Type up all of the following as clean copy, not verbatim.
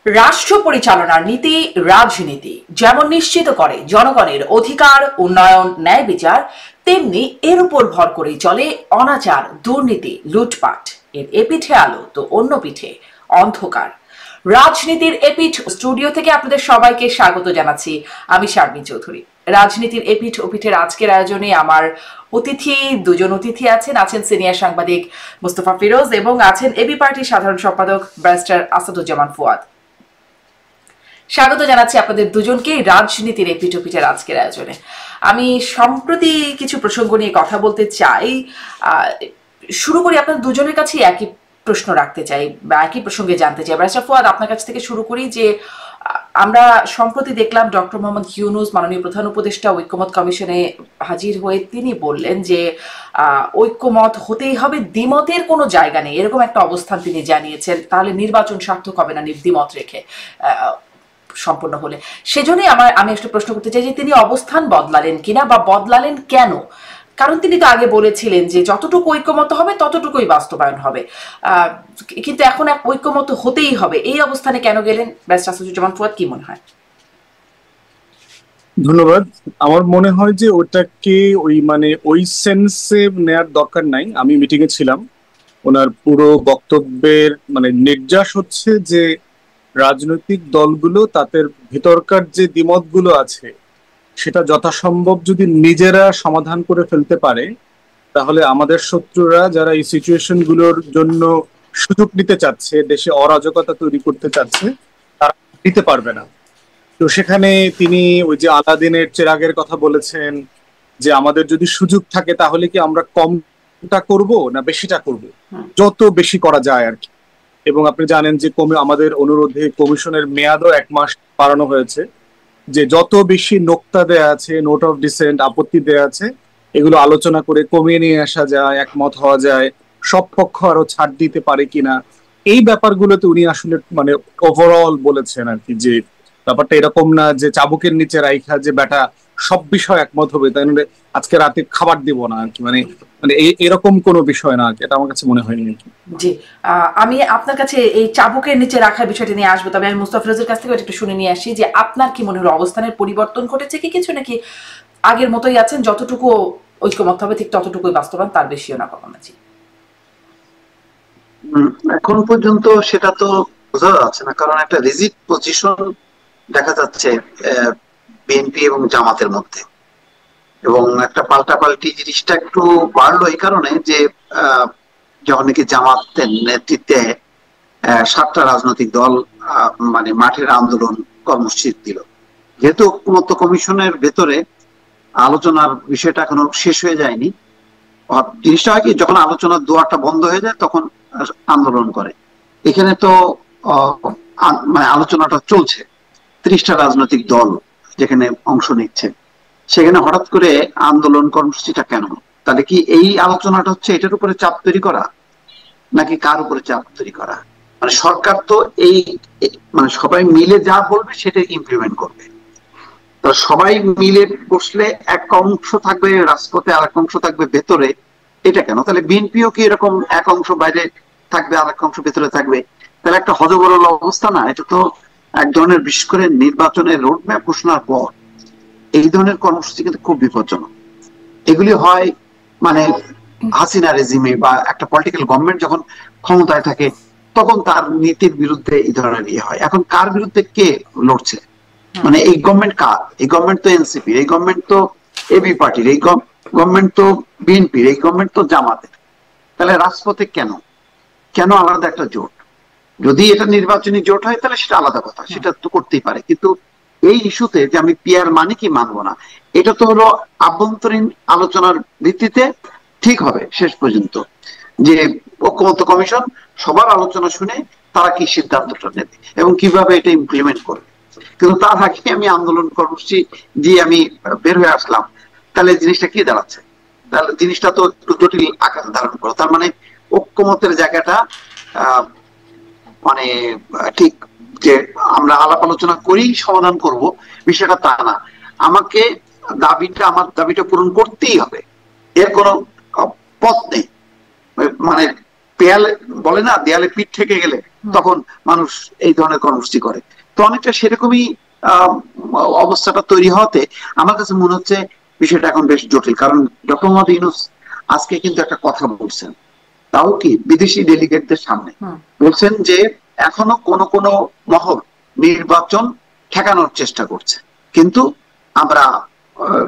রাষ্ট্র পরিচালনার নীতি রাজনীতি যেমন নিশ্চিত করে জনগণের অধিকার, উন্নয়ন, ন্যায় বিচার, তেমনি এর উপর ভর করেই চলে অনাচার, দুর্নীতি, লুটপাট। এর এপিঠে আলো তো অন্য পিঠে অন্ধকার। রাজনীতির এপিঠ স্টুডিও থেকে আপনাদের সবাইকে স্বাগত জানাচ্ছি। আমি শারমিন চৌধুরী। রাজনীতির এপিঠ ওপিঠের আজকের আয়োজনে আমার দুজন অতিথি আছেন সিনিয়র সাংবাদিক মুস্তফা ফিরোজ এবং আছেন এবি পার্টির সাধারণ সম্পাদক ব্যারিস্টার আসাদুজ্জামান ফুয়াদ। স্বাগত জানাচ্ছি আপনাদের দুজনকে রাজনীতির এপিঠোপিঠের আজকের আয়োজনে। আমি সম্প্রতি কিছু প্রসঙ্গ নিয়ে কথা বলতে চাই। শুরু করি, আপনাদের দুজনের কাছে একই প্রশ্ন রাখতে চাই বা একই প্রসঙ্গে জানতে চাই। ব্যারিস্টার ফুয়াদ, আপনার কাছ থেকে শুরু করি যে আমরা সম্প্রতি দেখলাম ডক্টর মোহাম্মদ ইউনূস মাননীয় প্রধান উপদেষ্টা ঐক্যমত কমিশনে হাজির হয়ে তিনি বললেন যে ঐক্যমত হতেই হবে, দ্বিমতের কোনো জায়গা নেই, এরকম একটা অবস্থান তিনি জানিয়েছেন। তাহলে নির্বাচন সার্থক হবে না দ্বিমত রেখে সম্পূর্ণ হলে। সেজন্যই আমি একটা প্রশ্ন করতে চাই যে তিনি অবস্থান বদলালেন কিনা বা বদলালেন কেন? কারণ তিনি তো আগে বলেছিলেন যে যতটুকু ঐক্যমত হবে ততটুকুই বাস্তবায়ন হবে, কিন্তু এখন এক ঐক্যমত হতেই হবে, এই অবস্থানে কেন গেলেন? ব্যারিস্টার আসাদুজ্জামান ফুয়াদ, কি মনে হয়? ধন্যবাদ। আমার মনে হয় যে ওটাকে ওই সেন্সে নেয়ার দরকার নাই। আমি মিটিং এ ছিলাম, ওনার পুরো বক্তব্যের নির্যাস হচ্ছে যে রাজনৈতিক দলগুলো তাদের ভিতরকার যে দ্বিমতগুলো আছে সেটা যথাসম্ভব যদি নিজেরা সমাধান করে ফেলতে পারে, তাহলে আমাদের শত্রুরা যারা এই সিচুয়েশন গুলোর জন্য সুযোগ নিতে চাচ্ছে, দেশে অরাজকতা তৈরি করতে চাচ্ছে, তারা নিতে পারবে না। তো সেখানে তিনি ওই যে আলাদিনের চেরাগের কথা বলেছেন যে আমাদের যদি সুযোগ থাকে তাহলে কি আমরা কমটা করব না বেশিটা করব, যত বেশি করা যায় আর কি। এবং আপনি জানেন যে আমাদের অনুরোধে কমিশনের মেয়াদও 1 মাস বাড়ানো হয়েছে, যে যত বেশি নোক্তা দেয়া আছে, নোট অফ ডিসেন্ট, আপত্তি দেয়া আছে, এগুলো আলোচনা করে কমিয়ে নিয়ে আসা যায়, একমত হওয়া যায়, সব পক্ষ আরো ছাড় দিতে পারে কিনা, এই ব্যাপারগুলোতে উনি আসলে ওভারঅল বলেছেন আর কি, যে ব্যাপারটা এরকম না যে চাবুকের নিচে রাইখা যে বেটা সব বিষয় একমত হবে, তাই আজকে রাতে খাবার দিব না আর কি, এরকম কোনো বিষয় না আর কি। এটা আমার কাছে মনে হয়নি আর কি। জি, আমি আপনার কাছে এই চাবুকের নিচে রাখার বিষয়টি নিয়ে আসবো, তবে আমি মুস্তাফা ফিরোজের কাছ থেকে একটু শুনে নিয়ে আসি যে আপনার কি মনে হলো, অবস্থানের পরিবর্তন ঘটেছে কি কিছু, নাকি আগের মতোই আছেন, যতটুকু ঐক্যমত হবে ঠিক ততটুকুই বাস্তবায়ন, তার বেশিও না কখনো? জি, এখন পর্যন্ত সেটা তো বোঝা যাচ্ছে না, কারণ একটা রিজিড পজিশন দেখা যাচ্ছে বিএনপি এবং জামাতের মধ্যে, এবং একটা পাল্টাপাল্টি জিনিসটা একটু বাড়লো এই কারণে যে যখন নাকি জামাতের নেতৃত্বে 7টা রাজনৈতিক দল মাঠের আন্দোলন কর্মসূচি দিল। যেহেতু ঐক্যমত্য কমিশনের ভেতরে আলোচনার বিষয়টা এখনো শেষ হয়ে যায়নি, জিনিসটা হয় কি, যখন আলোচনার দুয়ারটা বন্ধ হয়ে যায় তখন আন্দোলন করে। এখানে তো আলোচনাটা চলছে, 30টা রাজনৈতিক দল যেখানে অংশ নিচ্ছে, সেখানে হঠাৎ করে আন্দোলন কর্মসূচিটা কেন? তাহলে কি এই আলোচনাটা হচ্ছে এটার উপরে চাপ তৈরি করা, নাকি কার উপরে চাপ তৈরি করা? সরকার তো এই সবাই মিলে যা বলবে সেটা ইমপ্লিমেন্ট করবে। সবাই মিলে বসলে এক অংশ থাকবে রাজপথে, আর এক অংশ থাকবে ভেতরে, এটা কেন? তাহলে বিএনপিও কি এরকম এক অংশ বাইরে থাকবে আর এক অংশ ভেতরে থাকবে? তাহলে একটা হযবরল অবস্থা না? এটা তো এক ধরনের, বিশেষ করে নির্বাচনের রোডম্যাপ ঘোষণার পর এই ধরনের কর্মসূচি কিন্তু খুব বিপজ্জনক। এগুলি হয় হাসিনা রেজিমে বা একটা পলিটিক্যাল গভর্নমেন্ট যখন ক্ষমতায় থাকে তখন তার নীতির বিরুদ্ধে এই ধরনের হয়। এখন কার বিরুদ্ধে কে লড়ছে? এই গভর্নমেন্ট কার? এই গভর্নমেন্ট তো এনসিপির, এই গভর্নমেন্ট তো এবি পার্টির, এই গভর্নমেন্ট তো বিএনপির, এই গভর্নমেন্ট তো জামাতের। তাহলে রাজপথে কেন কেন আলাদা একটা জোট? যদি এটা নির্বাচনী জোট হয় তাহলে সেটা আলাদা কথা, সেটা তো করতেই পারে। কিন্তু এই ইস্যুতে যে আমি পিয়ার মানি কি মানবো না, এটা তো হলো আভ্যন্তরীণ আলোচনার ভিত্তিতে ঠিক হবে শেষ পর্যন্ত, যে ঐক্যমত্য কমিশন সবার আলোচনা শুনে তারা কি সিদ্ধান্তটা নেবে এবং কিভাবে এটা ইমপ্লিমেন্ট করবে। কিন্তু তার আগে আমি আন্দোলন কর্মসূচি দিয়ে আমি বের হয়ে আসলাম, তাহলে জিনিসটা কি দাঁড়াচ্ছে? তাহলে জিনিসটা তো একটু জটিল আকার ধারণ করো। তার ঐক্যমতের জায়গাটা ঠিক যে আমরা আলাপ আলোচনা করেই সমাধান করব বিষয়টা তা না। আমাকে আমার দাবিটা পূরণ করতেই হবে, এর কোনো পথ নেই। পেয়ালে বলে না দেয়ালে পিঠ থেকে গেলে তখন মানুষ এই ধরনের কর্মসূচি করে। তো অনেকটা সেরকমই অবস্থাটা তৈরি হওয়াতে আমার কাছে মনে হচ্ছে বিষয়টা এখন বেশ জটিল। কারণ ডক্টর মোহাম্মদ ইউনূস আজকে কিন্তু একটা কথা বলছেন, তাও কি বিদেশি ডেলিগেটদের সামনে বলছেন যে এখনো কোন মহল নির্বাচন ঠেকানোর চেষ্টা করছে, কিন্তু আমরা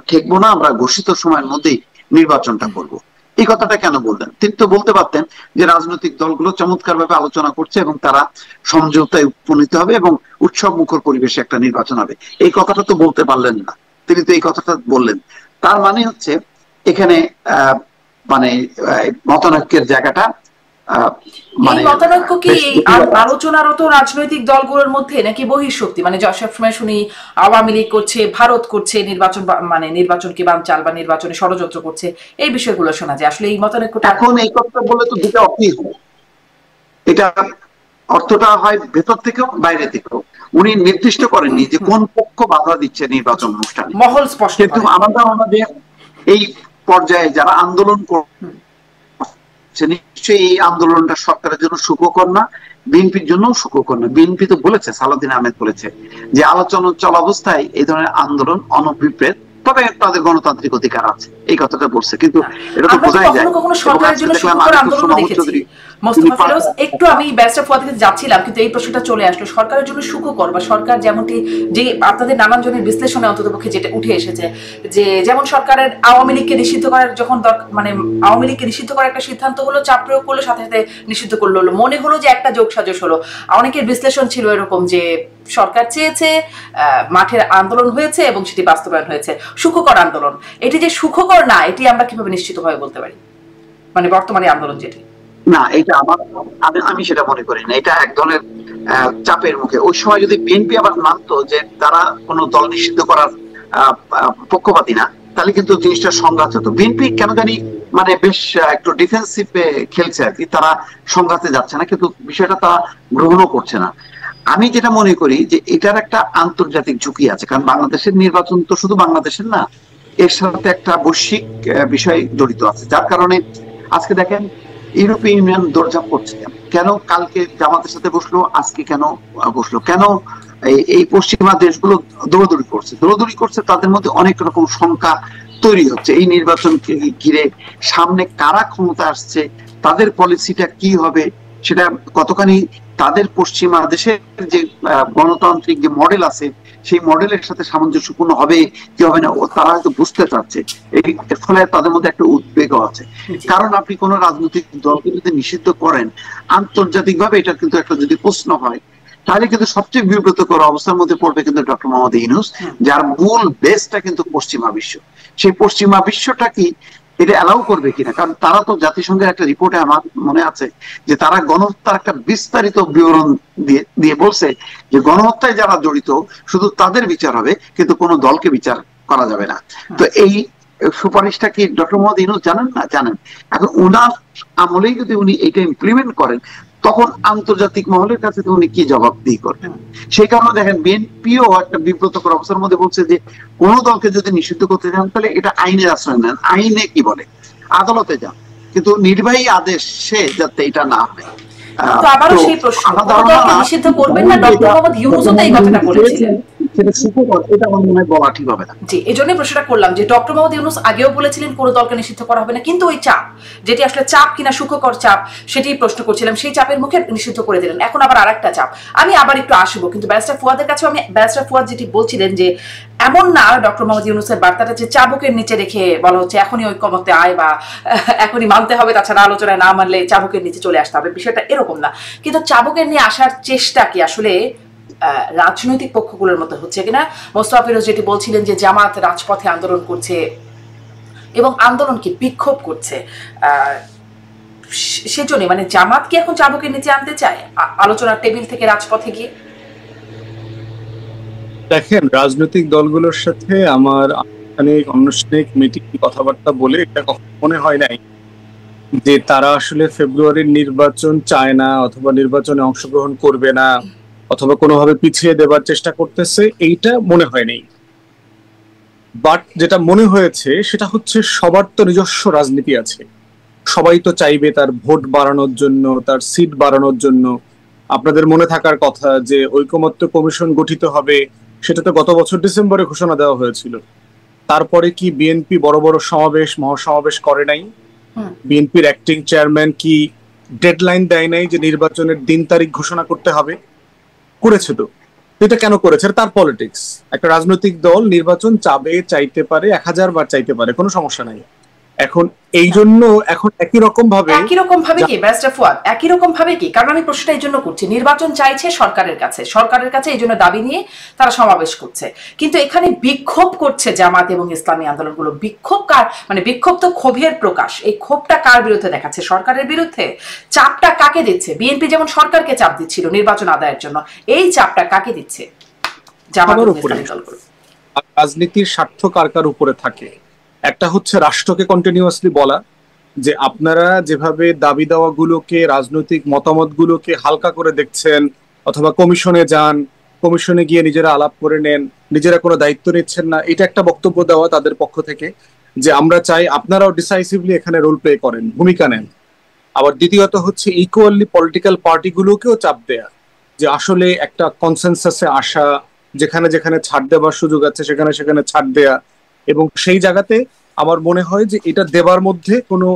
ঠেকবো না, আমরা ঘোষিত সময়ের মধ্যেই নির্বাচনটা করব। এই কথাটা কেন বললেন? তিনি তো বলতে পারতেন যে রাজনৈতিক দলগুলো চমৎকার ভাবে আলোচনা করছে এবং তারা সমঝোতায় উপনীত হবে এবং উৎসব মুখর পরিবেশে একটা নির্বাচন হবে। এই কথাটা তো বলতে পারলেন না, তিনি তো এই কথাটা বললেন। তার মানে হচ্ছে এখানে মানে মতানৈক্যের জায়গাটা মতানৈক্য কি আলোচনারত রাজনৈতিক দলগুলোর মধ্যে নাকি বহিঃশক্তি? মানে সবসময় শুনি আওয়ামী লীগ করছে, ভারত করছে নির্বাচন, মানে নির্বাচনকে বানচাল বা নির্বাচনে ষড়যন্ত্র করছে, এই বিষয়গুলো শোনা যায়। আসলে এই মতানৈক্যটা এখন এই কথা বলে তো দুটো অর্থই হয়, এটা অর্থটা হয় ভেতর থেকেও বাইরে থেকেও। উনি নির্দিষ্ট করেননি যে কোন পক্ষ বাধা দিচ্ছে নির্বাচন অনুষ্ঠানে, মহল স্পষ্ট। কিন্তু আমাদের এই পর্যায়ে যারা আন্দোলন করছে নিশ্চয়ই এই আন্দোলনটা সরকারের জন্য সুখকর না, বিএনপির জন্য সুখকর না। বিএনপি তো বলেছে, সালাউদ্দিন আহমেদ বলেছে যে আলোচনা চলা অবস্থায় এই ধরনের আন্দোলন অনভিপ্রেত, তবে তাদের গণতান্ত্রিক অধিকার আছে, এই কথাটা বলছে। কিন্তু এটা তো বোঝাই যায় কখনো সরকারের জন্য সুখকর আন্দোলন দেখেছি। মোস্তফা ফিরোজ, একটু আমি ব্যারিস্টার ফুয়াদ থেকে যাচ্ছিলাম কিন্তু এই প্রশ্নটা চলে আসলো, সরকারের জন্য সুখকর বা সরকার যেমনটি যে আপনাদের নানান জনের বিশ্লেষণে অন্ততপক্ষে যেটা উঠে এসেছে যে যেমন সরকারের আওয়ামী লীগকে নিষিদ্ধ করার যখন মানে আওয়ামী লীগকে নিষিদ্ধ করার একটা সিদ্ধান্ত হলো, চাপ প্রয়োগ করলো, সাথে সাথে নিষিদ্ধ করলো, মনে হলো যে একটা যোগসাজশ হলো। অনেকের বিশ্লেষণ ছিল এরকম যে সরকার চেয়েছে, মাঠের আন্দোলন হয়েছে এবং সেটি বাস্তবায়ন হয়েছে, সুখকর আন্দোলন। এটি যে সুখকর না, এটি আমরা কিভাবে নিশ্চিতভাবে বলতে পারি, মানে বর্তমানে আন্দোলন যেটি? না, এটা আমি সেটা মনে করি না, এটা এক ধরনের চাপের মুখে। ওই সময় যদি বিএনপি আবার মানতো যে তারা কোন দল নিষিদ্ধ করার পক্ষপাতী না, তাহলে কিন্তু জিনিসটা সংঘাত হতো। বিএনপি কেন জানি মানে বেশ একটু ডিফেন্সিভে খেলছে আর কি, তারা সংঘাতে যাচ্ছে না, কিন্তু বিষয়টা তারা গ্রহণও করছে না। আমি যেটা মনে করি যে এটার একটা আন্তর্জাতিক ঝুঁকি আছে, কারণ বাংলাদেশের নির্বাচন তো শুধু বাংলাদেশের না, এর সাথে একটা বৈশ্বিক বিষয় জড়িত আছে, যার কারণে আজকে দেখেন ইউরোপিয়ান ইউনিয়ন দৌড়ঝাঁপ করছে। কেন কালকে জামাতের সাথে বসলো, আজকে কেন বসলো? কেন এই পশ্চিমা দেশগুলো দৌড়াদৌড়ি করছে, তাদের মধ্যে অনেক রকম শঙ্কা তৈরি হচ্ছে এই নির্বাচনকে ঘিরে। সামনে কারা ক্ষমতা আসছে, তাদের পলিসিটা কি হবে, সেটা কতখানি তাদের পশ্চিমা দেশের যে গণতান্ত্রিক যে মডেল আছে সেই মডেলের সাথে সামঞ্জস্যপূর্ণ হবে কি হবে না, তারা হয়তো বুঝতে চাচ্ছে। এর ফলে তাদের মধ্যে একটা উদ্বেগও আছে। কারণ আপনি কোন রাজনৈতিক দলকে যদি নিষিদ্ধ করেন আন্তর্জাতিক ভাবে, এটা কিন্তু একটা যদি প্রশ্ন হয়, তাহলে কিন্তু সবচেয়ে বিব্রতকর অবস্থার মধ্যে পড়বে কিন্তু ডক্টর মোহাম্মদ ইউনূস, যার মূল বেসটা কিন্তু পশ্চিমা বিশ্ব। সেই পশ্চিমা বিশ্বটা কি এটা অ্যালাউ করবে কিনা? কারণ তারা তো জাতিসংঘের একটা রিপোর্টে আমার মনে আছে যে তারা গণহত্যার একটা বিস্তারিত বিবরণ দিয়ে বলছে যে গণহত্যায় যারা জড়িত শুধু তাদের বিচার হবে, কিন্তু কোনো দলকে বিচার করা যাবে না। তো এই সুপারিশটা কি ডক্টর মোহাম্মদ ইউনূস জানেন না? জানেন। এখন উনার আমলেই যদি উনি এটা ইমপ্লিমেন্ট করেন, তখন আন্তর্জাতিক মহলের কাছে তো উনি কি জবাবদিহি করবেন? সেই কারণে দেখেন বিএনপিও একটা বিব্রতকর অবস্থার মধ্যে বলছে যে কোন দলকে যদি নিষিদ্ধ করতে চান তাহলে এটা আইনের আশ্রয় নেন, আইনে কি বলে আদালতে যান, কিন্তু নির্বাহী আদেশে যাতে এটা না হয়। আবারও সেই প্রশ্ন, নিষিদ্ধ করবেন না, ডক্টর মোহাম্মদ ইউনূসও তো এই কথাটা বলেছিলেন। এই জন্য প্রশ্নটা করলাম যে ডক্টর মোহাম্মদ ইউনূস আগেও বলেছিলেন কোন দলকে নিষিদ্ধ করা হবে না, কিন্তু ওই চাপ, যেটি আসলে চাপ কিনা সুখকর চাপ, সেটি প্রশ্ন করছিলাম, সেই চাপের মুখে নিষিদ্ধ করে দিলেন। এখন আবার আরেকটা চাপ, আমি আবার একটু আসবো, কিন্তু ব্যারিস্টার ফুয়াদের কাছে আমি ব্যারিস্টার ফুয়াদ যেটি বলছিলেন যে এমন না ডক্টর মোহাম্মদ ইউনূসের বার্তাটা যে চাবুকের নিচে রেখে বলা হচ্ছে এখনই ঐক্যমত্যে আয় বা এখনই মানতে হবে, তাছাড়া আলোচনায় না মানলে চাবুকের নিচে চলে আসতে হবে, বিষয়টা এরকম না। কিন্তু চাবুকের নিয়ে আসার চেষ্টা কি আসলে রাজনৈতিক পক্ষগুলোর মধ্যে হচ্ছে কিনা? মোস্তফা ফিরোজ যেটি বলছিলেন যে জামাত রাজপথে আন্দোলন করছে এবং আন্দোলনকে বিক্ষোভ করছে, সেজন্য মানে জামাত কি এখন চাবুকের নিচে আনতে চায় আলোচনার টেবিল থেকে রাজপথে গিয়ে? দেখেন, রাজনৈতিক দলগুলোর সাথে আমার আনুষ্ঠানিক মিটিং কথাবার্তা বলে এটা কখনো মনে হয় নাই যে তারা আসলে ফেব্রুয়ারির নির্বাচন চায় না, অথবা নির্বাচনে অংশগ্রহণ করবে না, অথবা কোনোভাবে পিছিয়ে দেবার চেষ্টা করতেছে, এইটা মনে হয়নি। বাট যেটা মনে হয়েছে সেটা হচ্ছে সবার তো নিজস্ব রাজনীতি আছে, সবাই তো চাইবে তার ভোট বাড়ানোর জন্য, তার সিট বাড়ানোর জন্য। আপনাদের মনে থাকার কথা যে ঐকমত্য কমিশন গঠিত হবে, সেটা তো গত বছর ডিসেম্বরে ঘোষণা দেওয়া হয়েছিল। তারপরে কি বিএনপি বড় বড় সমাবেশ মহাসমাবেশ করে নাই? বিএনপির অ্যাক্টিং চেয়ারম্যান কি ডেডলাইন দেয় নাই যে নির্বাচনের দিন তারিখ ঘোষণা করতে হবে? করেছে তো। এটা কেন করেছে? তার পলিটিক্স। একটা রাজনৈতিক দল নির্বাচন চাইতে পারে, 1000 বার চাইতে পারে, কোনো সমস্যা নাই। এখন এই জন্য এখন একই রকম ভাবে কি ব্যারিস্টার ফুয়াদ, একই রকম ভাবে কি? কারণ আমি প্রশ্নটা এই জন্য করছি, নির্বাচন চাইছে সরকারের কাছে এই জন্য দাবি নিয়ে তারা সমাবেশ করছে, কিন্তু এখানে বিক্ষোভ করছে জামাত এবং ইসলামী আন্দোলনগুলো। বিক্ষোভ কার, মানে বিক্ষোভ তো ক্ষোভের প্রকাশ। এই ক্ষোভটা কার বিরুদ্ধে দেখাচ্ছে? সরকারের বিরুদ্ধে। চাপটা কাকে দিচ্ছে? বিএনপি যেমন সরকারকে চাপ দিচ্ছিল নির্বাচন আদায়ের জন্য, এই চাপটা কাকে দিচ্ছে? জামাত এবং ইসলামী দলগুলো। রাজনীতির স্বার্থ কার কার উপরে থাকে? একটা হচ্ছে রাষ্ট্রকে কন্টিনিউয়াসলি বলা যে আপনারা যেভাবে দাবি দাওয়া গুলোকে, রাজনৈতিক মতামত গুলোকে হালকা করে দেখছেন, অথবা কমিশনে যান, কমিশনে গিয়ে নিজেরা আলাপ করে নেন, নিজেরা কোনো দায়িত্ব নিচ্ছেন না, এটা একটা বক্তব্য দেওয়া তাদের পক্ষ থেকে যে আমরা চাই আপনারাও ডিসাইসিভলি এখানে রোল প্লে করেন, ভূমিকা নেন। আবার দ্বিতীয়ত হচ্ছে ইকুয়ালি পলিটিক্যাল পার্টিগুলোকেও চাপ দেয়া যে আসলে একটা কনসেনসাসে আসা, যেখানে যেখানে ছাড় দেওয়ার সুযোগ আছে সেখানে সেখানে ছাড় দেয়া। এবং সেই জায়গাতে আমার মনে হয় যে এটা দেবার মধ্যে কোনো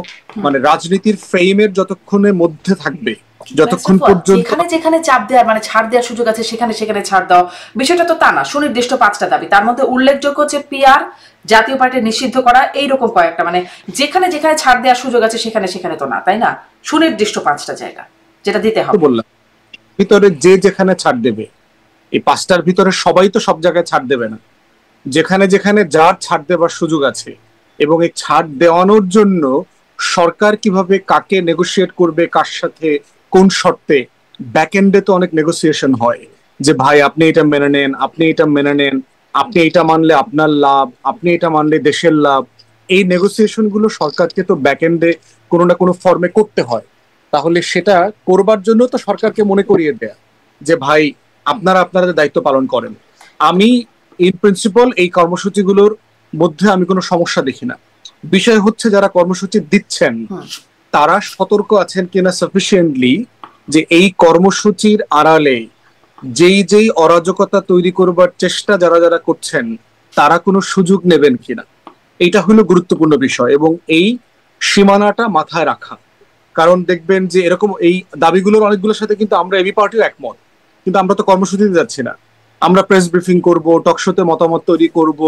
মানে রাজনীতির ফ্রেমের যতক্ষণের মধ্যে থাকবে, যতক্ষণ পর্যন্ত যেখানে যেখানে চাপ দেওয়ার মানে ছাড় দেওয়ার সুযোগ আছে সেখানে সেখানে ছাড় দাও, বিষয়টা তো তা না। সুনির্দিষ্ট 5টা দাবি, তার মধ্যে উল্লেখযোগ্য হচ্ছে পিআর, জাতীয় পার্টি নিষিদ্ধ করা, এইরকম কয়েকটা, মানে যেখানে যেখানে ছাড় দেওয়ার সুযোগ আছে সেখানে সেখানে তো না, তাই না? সুনির্দিষ্ট 5টা জায়গা যেটা দিতে হবে। বললাম ভিতরে যে যেখানে ছাড় দেবে, এই 5টার ভিতরে সবাই তো সব জায়গায় ছাড় দেবে না। যেখানে যেখানে যার ছাড় দেওয়ার সুযোগ আছে, এবং এই ছাড় দেওয়ানোর জন্য সরকার কিভাবে কাকে নেগোশিয়েট করবে, কার সাথে কোন শর্তে, ব্যাকএন্ডে তো অনেক নেগোসিয়েশন হয় যে ভাই আপনি এটা মেনে নেন, আপনি এটা মেনে নেন, আপনি এটা মানলে আপনার লাভ, আপনি এটা মানলে দেশের লাভ। এই নেগোসিয়েশন গুলো সরকারকে তো ব্যাকএন্ডে কোনো না কোনো ফর্মে করতে হয়। তাহলে সেটা করবার জন্য তো সরকারকে মনে করিয়ে দেয়া যে ভাই আপনারা আপনাদের দায়িত্ব পালন করেন। আমি ইন প্রিন্সিপাল এই কর্মসূচিগুলোর মধ্যে আমি কোনো সমস্যা দেখি না। বিষয় হচ্ছে যারা কর্মসূচি দিচ্ছেন তারা সতর্ক আছেন কিনা সাফিসিয়েন্টলি যে এই কর্মসূচির আড়ালে যেই যেই অরাজকতা তৈরি করবার চেষ্টা যারা যারা করছেন তারা কোনো সুযোগ নেবেন কিনা, এইটা হলো গুরুত্বপূর্ণ বিষয়। এবং এই সীমানাটা মাথায় রাখা, কারণ দেখবেন যে এরকম এই দাবিগুলোর অনেকগুলোর সাথে কিন্তু আমরা এবি পার্টিও একমত, কিন্তু আমরা তো কর্মসূচিতে যাচ্ছি না। আমরা প্রেস ব্রিফিং করব, টকশোতে মতামত তৈরি করব,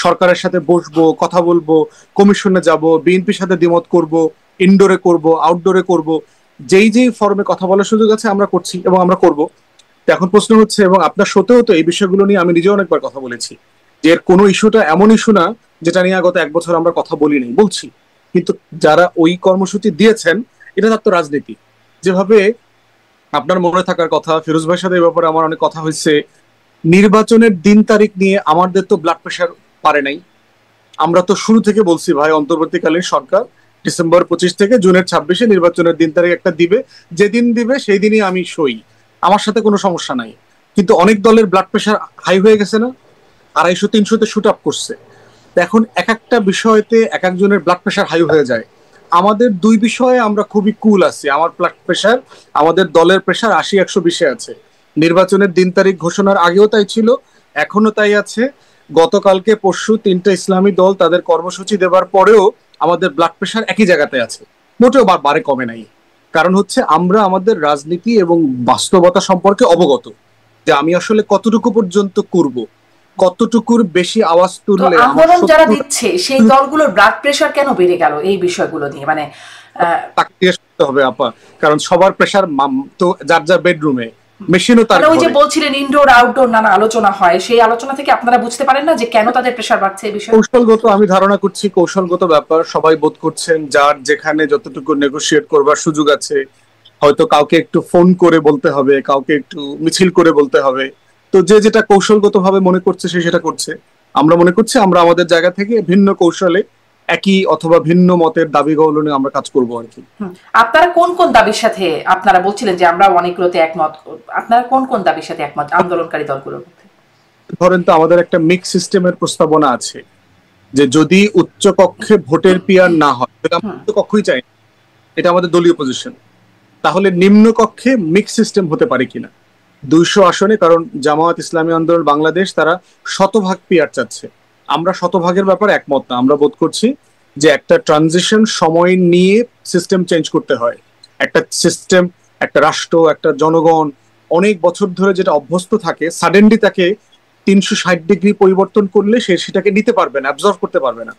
সরকারের সাথে বসবো, কথা বলবো, কমিশনে যাব, বিএনপির সাথে দ্বিমত করব, ইনডোরে করব, আউটডোরে করব, যেই যেই ফর্মে কথা বলার সুযোগ আছে আমরা করছি এবং আমরা করব। এখন প্রশ্ন হচ্ছে, এবং আপনার সত্ত্বেও তো এই বিষয়গুলো নিয়ে আমি নিজেও অনেকবার কথা বলেছি, যে এর কোনো ইস্যুটা এমন ইস্যু না যেটা নিয়ে গত 1 বছর আমরা কথা বলিনি, বলছি। কিন্তু যারা ওই কর্মসূচি দিয়েছেন এটা তার তো রাজনীতি। যেভাবে আপনার মনে থাকার কথা, ফিরোজ ভাইয়ের সাথে এই ব্যাপারে আমার অনেক কথা হয়েছে, নির্বাচনের দিন তারিখ নিয়ে আমাদের তো ব্লাড প্রেশার পারে নাই। আমরা তো শুরু থেকে বলছি ভাই অন্তর্বর্তীকালীন সরকার ডিসেম্বর 25 থেকে জুনের 26-এ নির্বাচনের দিন তারিখ একটা দিবে, যেদিন দিবে সেই দিনই আমি সই, আমার সাথে কোনো সমস্যা নাই। কিন্তু অনেক দলের ব্লাড প্রেশার হাই হয়ে গেছে না, 250-300-তে শুট আপ করছে। এখন এক একটা বিষয়তে এক একজনের ব্লাড প্রেশার হাই হয়ে যায়। আমাদের 2 বিষয়ে আমরা খুবই কুল আছি। আমার ব্লাড প্রেশার, আমাদের দলের প্রেশার 80-120-এ আছে। নির্বাচনের দিন তারিখ ঘোষণার আগেও তাই ছিল, এখনো তাই আছে। গতকালকে পরশু 3টা ইসলামী দল তাদের কর্মসূচি দেবার পরেও আমাদের ব্লাড প্রেশার একই জায়গাতে আছে, মোটেও বারে কমে নাই। কারণ হচ্ছে আমরা আমাদের রাজনীতি এবং বাস্তবতা সম্পর্কে অবগত, যে আমি আসলে কতটুকু পর্যন্ত করব, কতটুকুর বেশি আওয়াজ তুললে। আন্দোলন যারা দিচ্ছে সেই দলগুলোর ব্লাড প্রেশার কেন বেড়ে গেল এই বিষয়গুলো নিয়ে, মানে তাকে জিজ্ঞেস করতে হবে আপা, কারণ সবার প্রেশার তো যার যার বেডরুমে, মেশিনও তার। ওই যে বলছিলেন ইনডোর আউটডোর নানা আলোচনা হয়, সেই আলোচনা থেকে আপনারা বুঝতে পারেন না যে কেন তাদের প্রেশার বাড়ছে এই বিষয়ে? কৌশলগত, আমি ধারণা করছি কৌশলগত ব্যাপার। সবাই বোধ করছেন যার যেখানে যতটুকু নেগোশিয়েট করবার সুযোগ আছে, হয়তো কাউকে একটু ফোন করে বলতে হবে, কাউকে একটু মিছিল করে বলতে হবে। তো যে যেটা কৌশলগত ভাবে মনে করছে সে সেটা করছে। আমরা মনে করছি আমরা আমাদের জায়গা থেকে ভিন্ন কৌশলে একই অথবা ভিন্ন মতের দাবিগুলো নিয়ে আমরা কাজ করবো আর কি। আপনারা কোন কোন দাবির সাথে, আপনারা বলছিলেন যে আমরা অনেকগুলোতে একমত, আপনারা কোন কোন দাবির সাথে একমত আন্দোলনকারী দলগুলোর মধ্যে? ধরেন তো আমাদের একটা মিক্স সিস্টেমের প্রস্তাবনা আছে, যে যদি উচ্চ কক্ষে ভোটের পিয়ার না হয়, আমরা উচ্চ কক্ষই চাই, এটা আমাদের দলীয় পজিশন। তাহলে নিম্নকক্ষে মিক্স সিস্টেম হতে পারে কিনা 200 আসনে, কারণ জামায়াত ইসলামী আন্দোলন বাংলাদেশ তারা শতভাগ পিআর চাচ্ছে। আমরা শতভাগের ব্যাপারে একমত না। আমরা বোধ করছি যে একটা ট্রানজিশন সময় নিয়ে সিস্টেম চেঞ্জ করতে হয়। একটা সিস্টেম, একটা রাষ্ট্র, একটা জনগণ অনেক বছর ধরে যেটা অভ্যস্ত থাকে, সাডেনলি তাকে 360 ডিগ্রি পরিবর্তন করলে সে সেটাকে নিতে পারবে না, অ্যাবজর্ভ করতে পারবে না।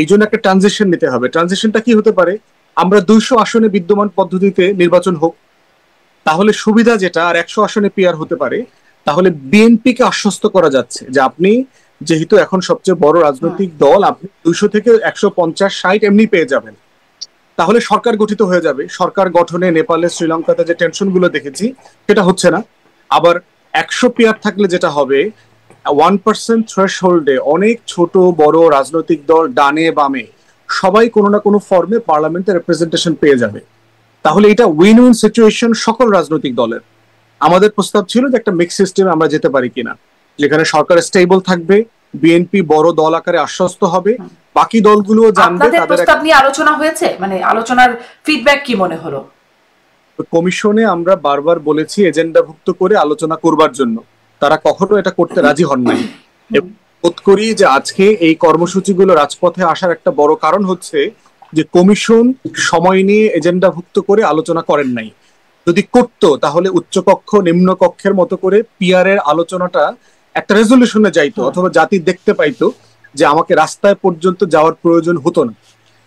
এই জন্য একটা ট্রানজিশন নিতে হবে। ট্রানজিশনটা কি হতে পারে? আমরা 200 আসনে বিদ্যমান পদ্ধতিতে নির্বাচন হোক, তাহলে সুবিধা যেটা, আর 100 আসনে পিআর হতে পারে। তাহলে বিএনপিকে আশ্বস্ত করা যাচ্ছে যে আপনি যেহেতু এখন সবচেয়ে বড় রাজনৈতিক দল, আপনি 200 থেকে 150-60 এমনি পেয়ে যাবেন। তাহলে সরকার গঠিত হয়ে যাবে। সরকার গঠনে নেপালে, শ্রীলঙ্কাতে যে টেনশন গুলো দেখেছি সেটা হচ্ছে না। আবার 100 পিআর থাকলে যেটা হবে, 1% থ্রেশ হোল্ডে অনেক ছোট বড় রাজনৈতিক দল ডানে বামে সবাই কোনো না কোনো ফর্মে পার্লামেন্টে রিপ্রেজেন্টেশন পেয়ে যাবে। তাহলে এটা উইন উইন সিচুয়েশন সকল রাজনৈতিক দলের। আমাদের প্রস্তাব ছিল যে একটা মিক্স সিস্টেমে আমরা যেতে পারি কিনা, যেখানে সরকার স্টেবল থাকবে, বিএনপি বড় দল আকারে আশ্বস্ত হবে, বাকি দলগুলোও জানবে। তাদের প্রস্তাব নিয়ে আলোচনা হয়েছে, মানে আলোচনার ফিডব্যাক কি মনে হলো? কমিশনে আমরা বারবার বলেছি এজেন্ডাভুক্ত করে আলোচনা করবার জন্য, তারা কখনো এটা করতে রাজি হন নাই। বোধ করি যে আজকে এই কর্মসূচিগুলো রাজপথে আসার একটা বড় কারণ হচ্ছে যে কমিশন সময় নিয়ে এজেন্ডাভুক্ত করে আলোচনা করেন নাই। যদি করতো তাহলে উচ্চকক্ষ নিম্ন কক্ষের মতো করে পিআর এর আলোচনাটা একটা রেজলিউশনে যাইতো, অথবা জাতি দেখতে পাইতো যে আমাকে রাস্তায় পর্যন্ত যাওয়ার প্রয়োজন হতো না।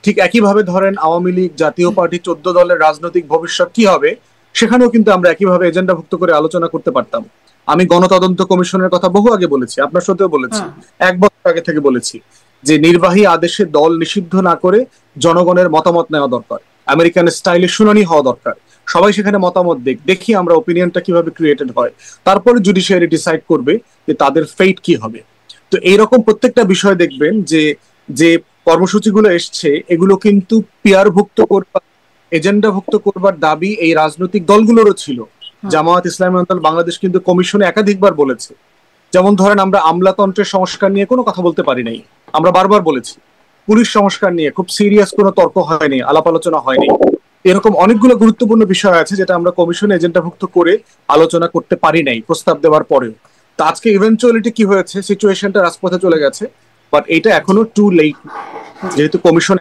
ঠিক একইভাবে ধরেন আওয়ামী লীগ, জাতীয় পার্টি, 14 দলের রাজনৈতিক ভবিষ্যৎ কি হবে, সেখানেও কিন্তু আমরা একইভাবে এজেন্ডাভুক্ত করে আলোচনা করতে পারতাম। আমি গণতদন্ত কমিশনের কথা বহু আগে বলেছি, আপনার সাথেও বলেছি, 1 বছর আগে থেকে বলেছি যে নির্বাহী আদেশে দল নিষিদ্ধ না করে জনগণের মতামত নেওয়া দরকার, আমেরিকান স্টাইলে শুনানি হওয়া দরকার, সবাই সেখানে মতামত দেখি আমরা ওপিনিয়নটা কিভাবে ক্রিয়েটেড হয়, তারপরে জুডিশিয়ারি ডিসাইড করবে যে তাদের ফেট কি হবে। তো এইরকম প্রত্যেকটা বিষয় দেখবেন যে যে কর্মসূচিগুলো এসছে এগুলো কিন্তু পিআরভুক্ত করবার, এজেন্ডাভুক্ত করবার দাবি এই রাজনৈতিক দলগুলোরও ছিল। জামায়াত ইসলামী আন্দোলন বাংলাদেশ কিন্তু কমিশনে একাধিকবার বলেছে, যেমন ধরেন আমরা আমলাতন্ত্রের সংস্কার নিয়ে কোনো কথা বলতে পারি নাই, আমরা বারবার বলেছি। পুলিশ সংস্কার নিয়ে খুব সিরিয়াস কোনো তর্ক হয়নি, আলাপ আলোচনা হয়নি। এরকম অনেকগুলো গুরুত্বপূর্ণ বিষয় আছে যেটা আমরা কমিশনে এজেন্ডাভুক্ত করে আলোচনা করতে পারি নাই প্রস্তাব দেওয়ার পরেও। তো আজকে ইভেন্চুয়ালিটি কি হয়েছে, সিচুয়েশনটা রাজপথে চলে গেছে, বাট এটা এখনো টু লেট। যেহেতু কমিশন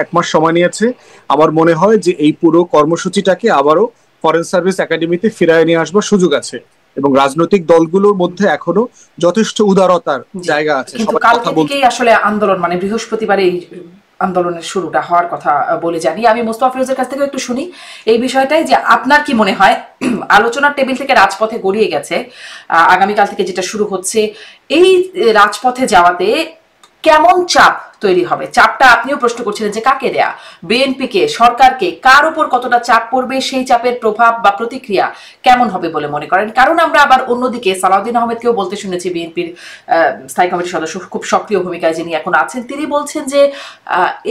1 মাস সময় নিয়েছে, আমার মনে হয় যে এই পুরো কর্মসূচিটাকে আবারও ফরেন সার্ভিস একাডেমিতে ফিরায় নিয়ে আসবার সুযোগ আছে, এবং রাজনৈতিক দলগুলোর মধ্যে এখনো যথেষ্ট উদারতার জায়গা আছে। কিন্তু কালকে থেকেই আসলে আন্দোলন, মানে বৃহস্পতিবারে এই আন্দোলনের শুরুটা হওয়ার কথা বলে জানি। আমি মোস্তফা ফিরোজের কাছ থেকে একটু শুনি এই বিষয়টাই, যে আপনার কি মনে হয় আলোচনার টেবিল থেকে রাজপথে গড়িয়ে গেছে, আগামীকাল থেকে যেটা শুরু হচ্ছে, এই রাজপথে যাওয়াতে কেমন চাপ তৈরি হবে? চাপটা আপনিও প্রশ্ন করছিলেন যে কাকে দেয়া, বিএনপিকে, সরকারকে, কার উপর কতটা চাপ পড়বে, সেই চাপের প্রভাব বা প্রতিক্রিয়া কেমন হবে বলে মনে করেন? কারণ আমরা আবার অন্যদিকে সালাউদ্দিন আহমেদকেও বলতে শুনেছি, বিএনপির স্থায়ী কমিটির সদস্য, খুব সক্রিয় ভূমিকায় যিনি এখন আছেন, তিনি বলছেন যে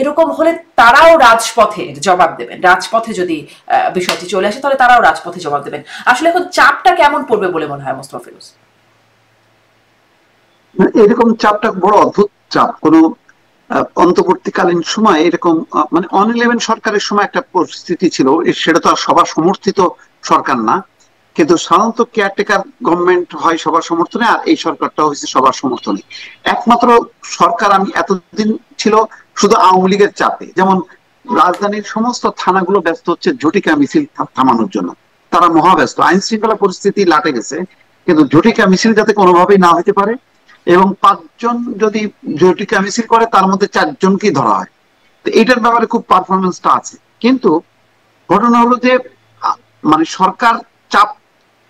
এরকম হলে তারাও রাজপথে জবাব দেবেন। রাজপথে যদি বিষয়টি চলে আসে তাহলে তারাও রাজপথে জবাব দেবেন। আসলে এখন চাপটা কেমন পড়বে বলে মনে হয় মোস্তফা ফিরোজ? এরকম চাপটা বড় অদ্ভুত চাপ। কোন অন্তর্বর্তীকালীন সময় এরকম, মানে 11 সরকারের সময় একটা পরিস্থিতি ছিল, সেটা তো আর সবার সমর্থিত সরকার না, কিন্তু সাধারণত কেয়ারটেকার গভর্নমেন্ট হয় সবার সমর্থনে, আর এই সরকারটা হয়েছে সবার সমর্থনে। একমাত্র সরকার আমি এতদিন ছিল শুধু আওয়ামী লীগের চাপে। যেমন রাজধানীর সমস্ত থানাগুলো ব্যস্ত হচ্ছে ঝটিকা মিছিল থামানোর জন্য, তারা মহাব্যস্ত। আইন শৃঙ্খলা পরিস্থিতি লাটে গেছে, কিন্তু ঝটিকা মিছিল যাতে কোনোভাবেই না হইতে পারে, এবং 5 জন যদি ঝটিকা মিছিল করে তার মধ্যে 4 জনকেই ধরা হয়। তো এইটার ব্যাপারে খুব পারফরমেন্সটা আছে। কিন্তু ঘটনা হলো যে মানে সরকার চাপ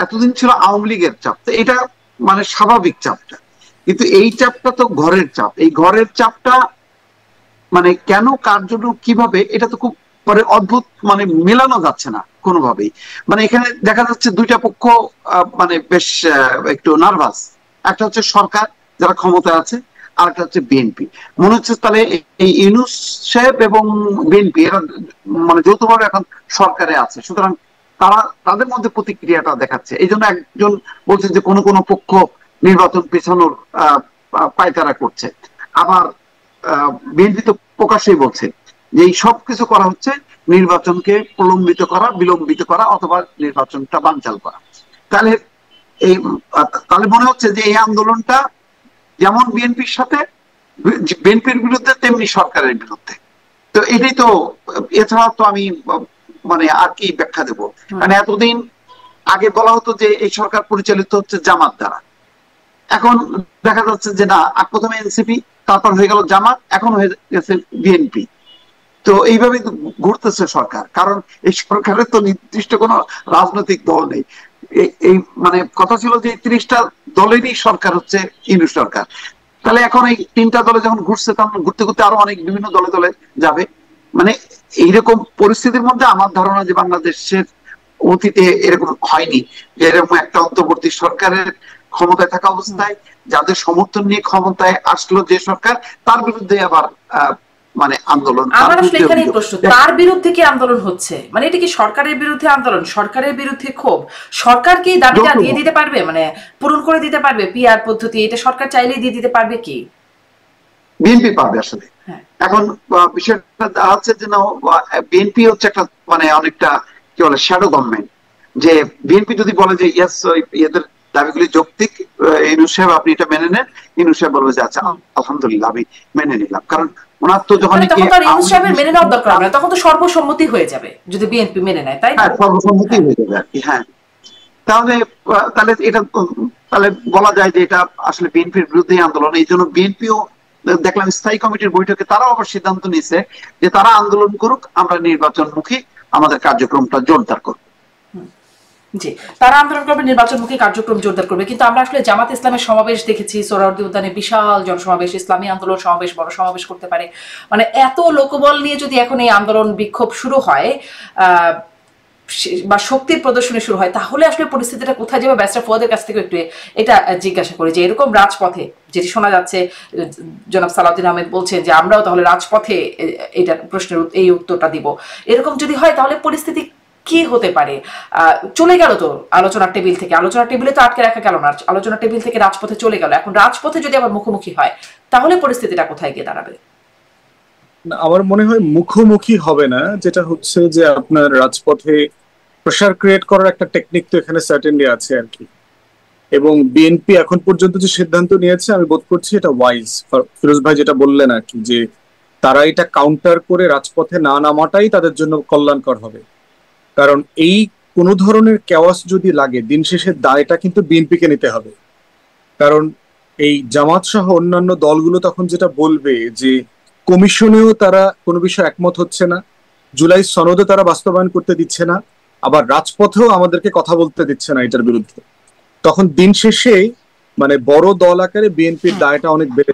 এতদিন ছিল আওয়ামী লীগের চাপ, তো এটা মানে স্বাভাবিক চাপটা। কিন্তু এই চাপটা তো ঘরের চাপ। এই ঘরের চাপটা মানে কেন, কার জন্য, কিভাবে, এটা তো খুব পরে অদ্ভুত, মানে মেলানো যাচ্ছে না কোনোভাবেই। মানে এখানে দেখা যাচ্ছে দুইটা পক্ষ মানে বেশ একটু নার্ভাস। একটা হচ্ছে সরকার যারা ক্ষমতায় আছে, আর একটা হচ্ছে বিএনপি। মনে হচ্ছে তাহলে এই ইউনূস সাহেব এবং বিএনপি এরা মানে যৌথভাবে এখন সরকারে আছে, সুতরাং তারা তাদের মধ্যে প্রতিক্রিয়াটা দেখাচ্ছে। এই জন্য একজন বলছেন যে কোনো কোনো পক্ষ নির্বাচন পেছানোর পায়তারা করছে। আবার বিএনপি তো প্রকাশ্যেই বলছে যে এই সব কিছু করা হচ্ছে নির্বাচনকে প্রলম্বিত করা, বিলম্বিত করা, অথবা নির্বাচনটা বানচাল করা। তাহলে এই তাহলে মনে হচ্ছে যে এই আন্দোলনটা যেমন বিএনপির সাথে, বিএনপির বিরুদ্ধে, তেমনি সরকারের বিরুদ্ধে। তো এটাই তো, এছাড়া তো আমি মানে আর কি ব্যাখ্যা দেবো? মানে এতদিন আগে বলা হতো যে এই সরকার পরিচালিত হচ্ছে জামাত দ্বারা, এখন দেখা যাচ্ছে যে না, প্রথমে এনসিপি, তারপর হয়ে গেল জামাত, এখন হয়ে গেছে বিএনপি। তো এইভাবে ঘুরতেছে সরকার, কারণ এই সরকারের তো নির্দিষ্ট কোনো রাজনৈতিক দল নেই। এই মানে কথা ছিল যে 30টা দলেরই সরকার হচ্ছে ইউনূস সরকার। তাহলে এখন এই 3টা দলে যখন ঘুরছে, তখন ঘুরতে ঘুরতে আরো অনেক বিভিন্ন দলে দলে যাবে। মানে এইরকম পরিস্থিতির মধ্যে আমার ধারণা যে বাংলাদেশের অতীতে এরকম হয়নি, যে এরকম একটা অন্তর্বর্তী সরকারের ক্ষমতায় থাকা অবস্থায় যাদের সমর্থন নিয়ে ক্ষমতায় আসলো যে সরকার, তার বিরুদ্ধে আবার মানে আন্দোলন। আমার আসলে এখানে প্রশ্ন, তার বিরুদ্ধে কি আন্দোলন হচ্ছে? মানে এটা কি সরকারের বিরুদ্ধে আন্দোলন, সরকারের বিরুদ্ধে ক্ষোভ? সরকার কি দাবিটা দিয়ে দিতে পারবে, মানে পূরণ করে দিতে পারবে? পিআর পদ্ধতি এটা সরকার চাইলেই দিয়ে দিতে পারবে কি? বিএনপি পারবে আসলে। এখন বিষয়টা হচ্ছে যে না, বিএনপি হচ্ছে একটা মানে অনেকটা কি বলে শ্যাডো গভর্নমেন্ট। যে বিএনপি যদি বলে যে ইয়েস, এদের দাবিগুলি যৌক্তিক, ইউনূস সাহেব আপনি এটা মেনে নেন, ইউনূস সাহেব বলবে যে আচ্ছা আলহামদুলিল্লাহ আমি মেনে নিলাম। কারণ ওনার তো যখন ইউনূস সাহেবের মেনে নেওয়ার দরকার হবে না, তখন তো সর্বসম্মতি হয়ে যাবে যদি বিএনপি মেনে নেয়, তাই না? সর্বসম্মতি হয়ে যাবে আর কি। হ্যাঁ, তাহলে তাহলে এটা তাহলে বলা যায় যে এটা আসলে বিএনপির বিরুদ্ধে আন্দোলন। এই জন্য বিএনপিও দেখলাম স্থায়ী কমিটির বৈঠকে তারাও আবার সিদ্ধান্ত নিয়েছে যে তারা আন্দোলন করুক, আমরা নির্বাচনমুখী আমাদের কার্যক্রমটা জোরদার করব। জি, তারা আন্দোলন করবে, নির্বাচনমুখী কার্যক্রম জোরদার করবে। কিন্তু আমরা আসলে জামাত ইসলামের সমাবেশ দেখেছি, সোহরাওয়ার্দী উদ্যানে বিশাল জনসমাবেশ, ইসলামী আন্দোলন সমাবেশ, বড় সমাবেশ করতে পারে। মানে এত লোকবল নিয়ে যদি এখন এই আন্দোলন বিক্ষোভ শুরু হয় বা শক্তির প্রদর্শনী শুরু হয়, তাহলে আসলে পরিস্থিতিটা কোথায় যাবে? ব্যারিস্টার ফুয়াদের কাছ থেকে একটু এটা জিজ্ঞাসা করি যে এরকম রাজপথে যেটি শোনা যাচ্ছে, জনাব সালাউদ্দিন আহমেদ বলছেন যে আমরাও তাহলে রাজপথে এটা প্রশ্নের এই উত্তরটা দিব, এরকম যদি হয় তাহলে পরিস্থিতি কি হতে পারে? চলে গেল তো আলোচনার টেবিল থেকে, আলোচনার টেবিলে তো আটকে রাখা গেল না, আলোচনার টেবিল থেকে রাজপথে চলে গেল, এখন রাজপথে যদি আবার মুখোমুখি হয় তাহলে পরিস্থিতিটা কোথায় গিয়ে দাঁড়াবে? আমার মনে হয় মুখোমুখি হবে না, যেটা হচ্ছে যে আপনার রাজপথে প্রেসার ক্রিয়েট করার একটা টেকনিক তো এখানে সার্টেনলি আছে আর কি। এবং বিএনপি এখন পর্যন্ত যে সিদ্ধান্ত নিয়েছে আমি বোধ করছি এটা ওয়াইজ। ফিরোজ ভাই যেটা বললেন আর কি, যে তারা এটা কাউন্টার করে রাজপথে না নামাটাই তাদের জন্য কল্যাণকর হবে। কারণ এই কোনো ধরনের কেওয়াস যদি লাগে, দিন শেষে দায়টা কিন্তু বিএনপিকে নিতে হবে। কারণ এই জামাত সহ অন্যান্য দলগুলো তখন যেটা বলবে যে কমিশনেও তারা কোনো বিষয় একমত হচ্ছে না, জুলাই সনদে তারা বাস্তবায়ন করতে দিচ্ছে না, আবার রাজপথেও আমাদেরকে কথা বলতে দিচ্ছে না এটার বিরুদ্ধে, তখন দিন শেষে মানে বড় দল আকারে বিএনপির দায়টা অনেক বেড়ে।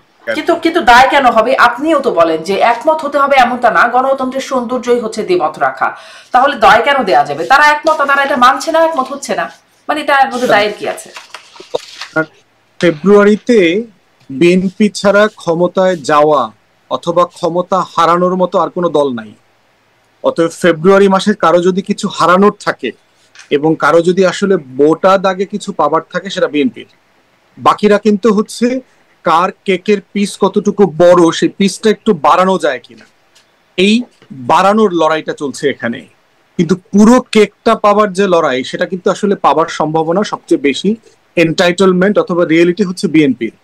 কিন্তু দায় কেন হবে? আপনিও তো বলেন যে একমত হতে হবে, এমনটা না, গণতন্ত্রের সৌন্দর্যই হচ্ছে দ্বিমত রাখা। তাহলে দায় কেন দেয়া যাবে? তারা একমত, তারা এটা মানছে না, একমত হচ্ছে না, মানে এটার মধ্যে দায়ের কি আছে? ফেব্রুয়ারিতে বিএনপি ছাড়া ক্ষমতায় যাওয়া অথবা ক্ষমতা হারানোর মতো আর কোনো দল নাই। অতএব ফেব্রুয়ারি মাসে কারো যদি কিছু হারানোর থাকে এবং কারো যদি আসলে বোটা দাগে কিছু পাবার থাকে, সেটা বিএনপির। বাকিরা কিন্তু হচ্ছে কার কেকের পিস কতটুকু বড়, সেই পিসটা একটু বাড়ানো যায় কিনা, এই বাড়ানোর লড়াইটা চলছে এখানে। কিন্তু পুরো কেকটা পাবার যে লড়াই, সেটা কিন্তু আসলে পাবার সম্ভাবনা সবচেয়ে বেশি, এন্টাইটেলমেন্ট অথবা রিয়েলিটি হচ্ছে বিএনপির।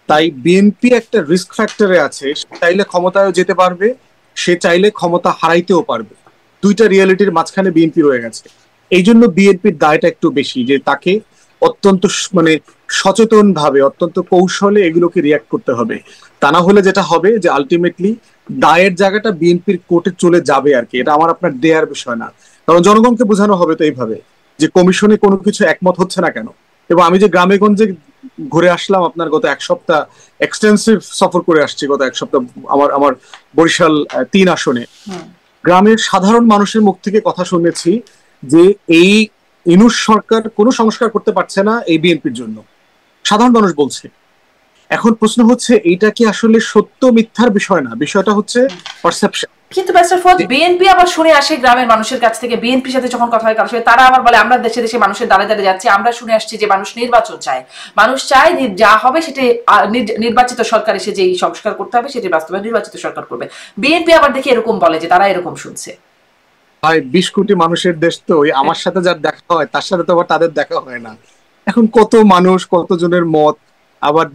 তাই বিএনপি একটা রিস্ক ফ্যাক্টরে আছে, চাইলে ক্ষমতায় যেতে পারবে, সে চাইলে ক্ষমতা হারাইতেও পারবে। দুইটা রিয়েলিটির মাঝখানে বিএনপি রয়ে গেছে। এই জন্য বিএনপির দায়টা একটু বেশি, যে তাকে অত্যন্ত মানে সচেতন ভাবে, অত্যন্ত কৌশলে এগুলোকে রিয়াক্ট করতে হবে। তা না হলে যেটা হবে যে আলটিমেটলি দায়ের জায়গাটা বিএনপির কোর্টে চলে যাবে আর কি। এটা আমার আপনার দেয়ার বিষয় না, কারণ জনগণকে বোঝানো হবে তো এইভাবে যে কমিশনে কোনো কিছু একমত হচ্ছে না কেন। এবং আমি যে গ্রামে গঞ্জে ঘুরে আসলাম, আপনার গত এক সপ্তাহ এক্সটেন্সিভ সফর করে আসছি, গত এক সপ্তাহ আমার বরিশাল 3 আসনে গ্রামের সাধারণ মানুষের মুখ থেকে কথা শুনেছি যে এই ইউনূস সরকার কোনো সংস্কার করতে পারছে না এই বিএনপির জন্য, সাধারণ মানুষ বলছে। এখন প্রশ্ন হচ্ছে এইটা কি আসলে সত্য মিথ্যার বিষয় না, বিষয়টা হচ্ছে পারসেপশন। কিন্তু ব্যারিস্টার ফুয়াদ, বিএনপি আবার শুনে আসে গ্রামের মানুষের কাছ থেকে, বিএনপির সাথে যখন কথা হয় কারোর সাথে, তারা আবার বলে আমরা দেশে দেশে মানুষের দ্বারে দ্বারে যাচ্ছি, আমরা শুনে আসছি যে মানুষ নির্বাচন চায়, মানুষ চায় যা হবে সেটি নির্বাচিত সরকার এসে যেই সংস্কার করতে হবে সেটি বাস্তবায়ন নির্বাচিত সরকার করবে। বিএনপি আবার দেখি এরকম বলে যে তারা এরকম শুনছে। ভাই 20 কোটি মানুষের দেশ, তো ওই আমার সাথে যার দেখা হয় তার সাথে তো আবার তাদের দেখা হয় না। এখন কত মানুষ, কতজনের মত। আবার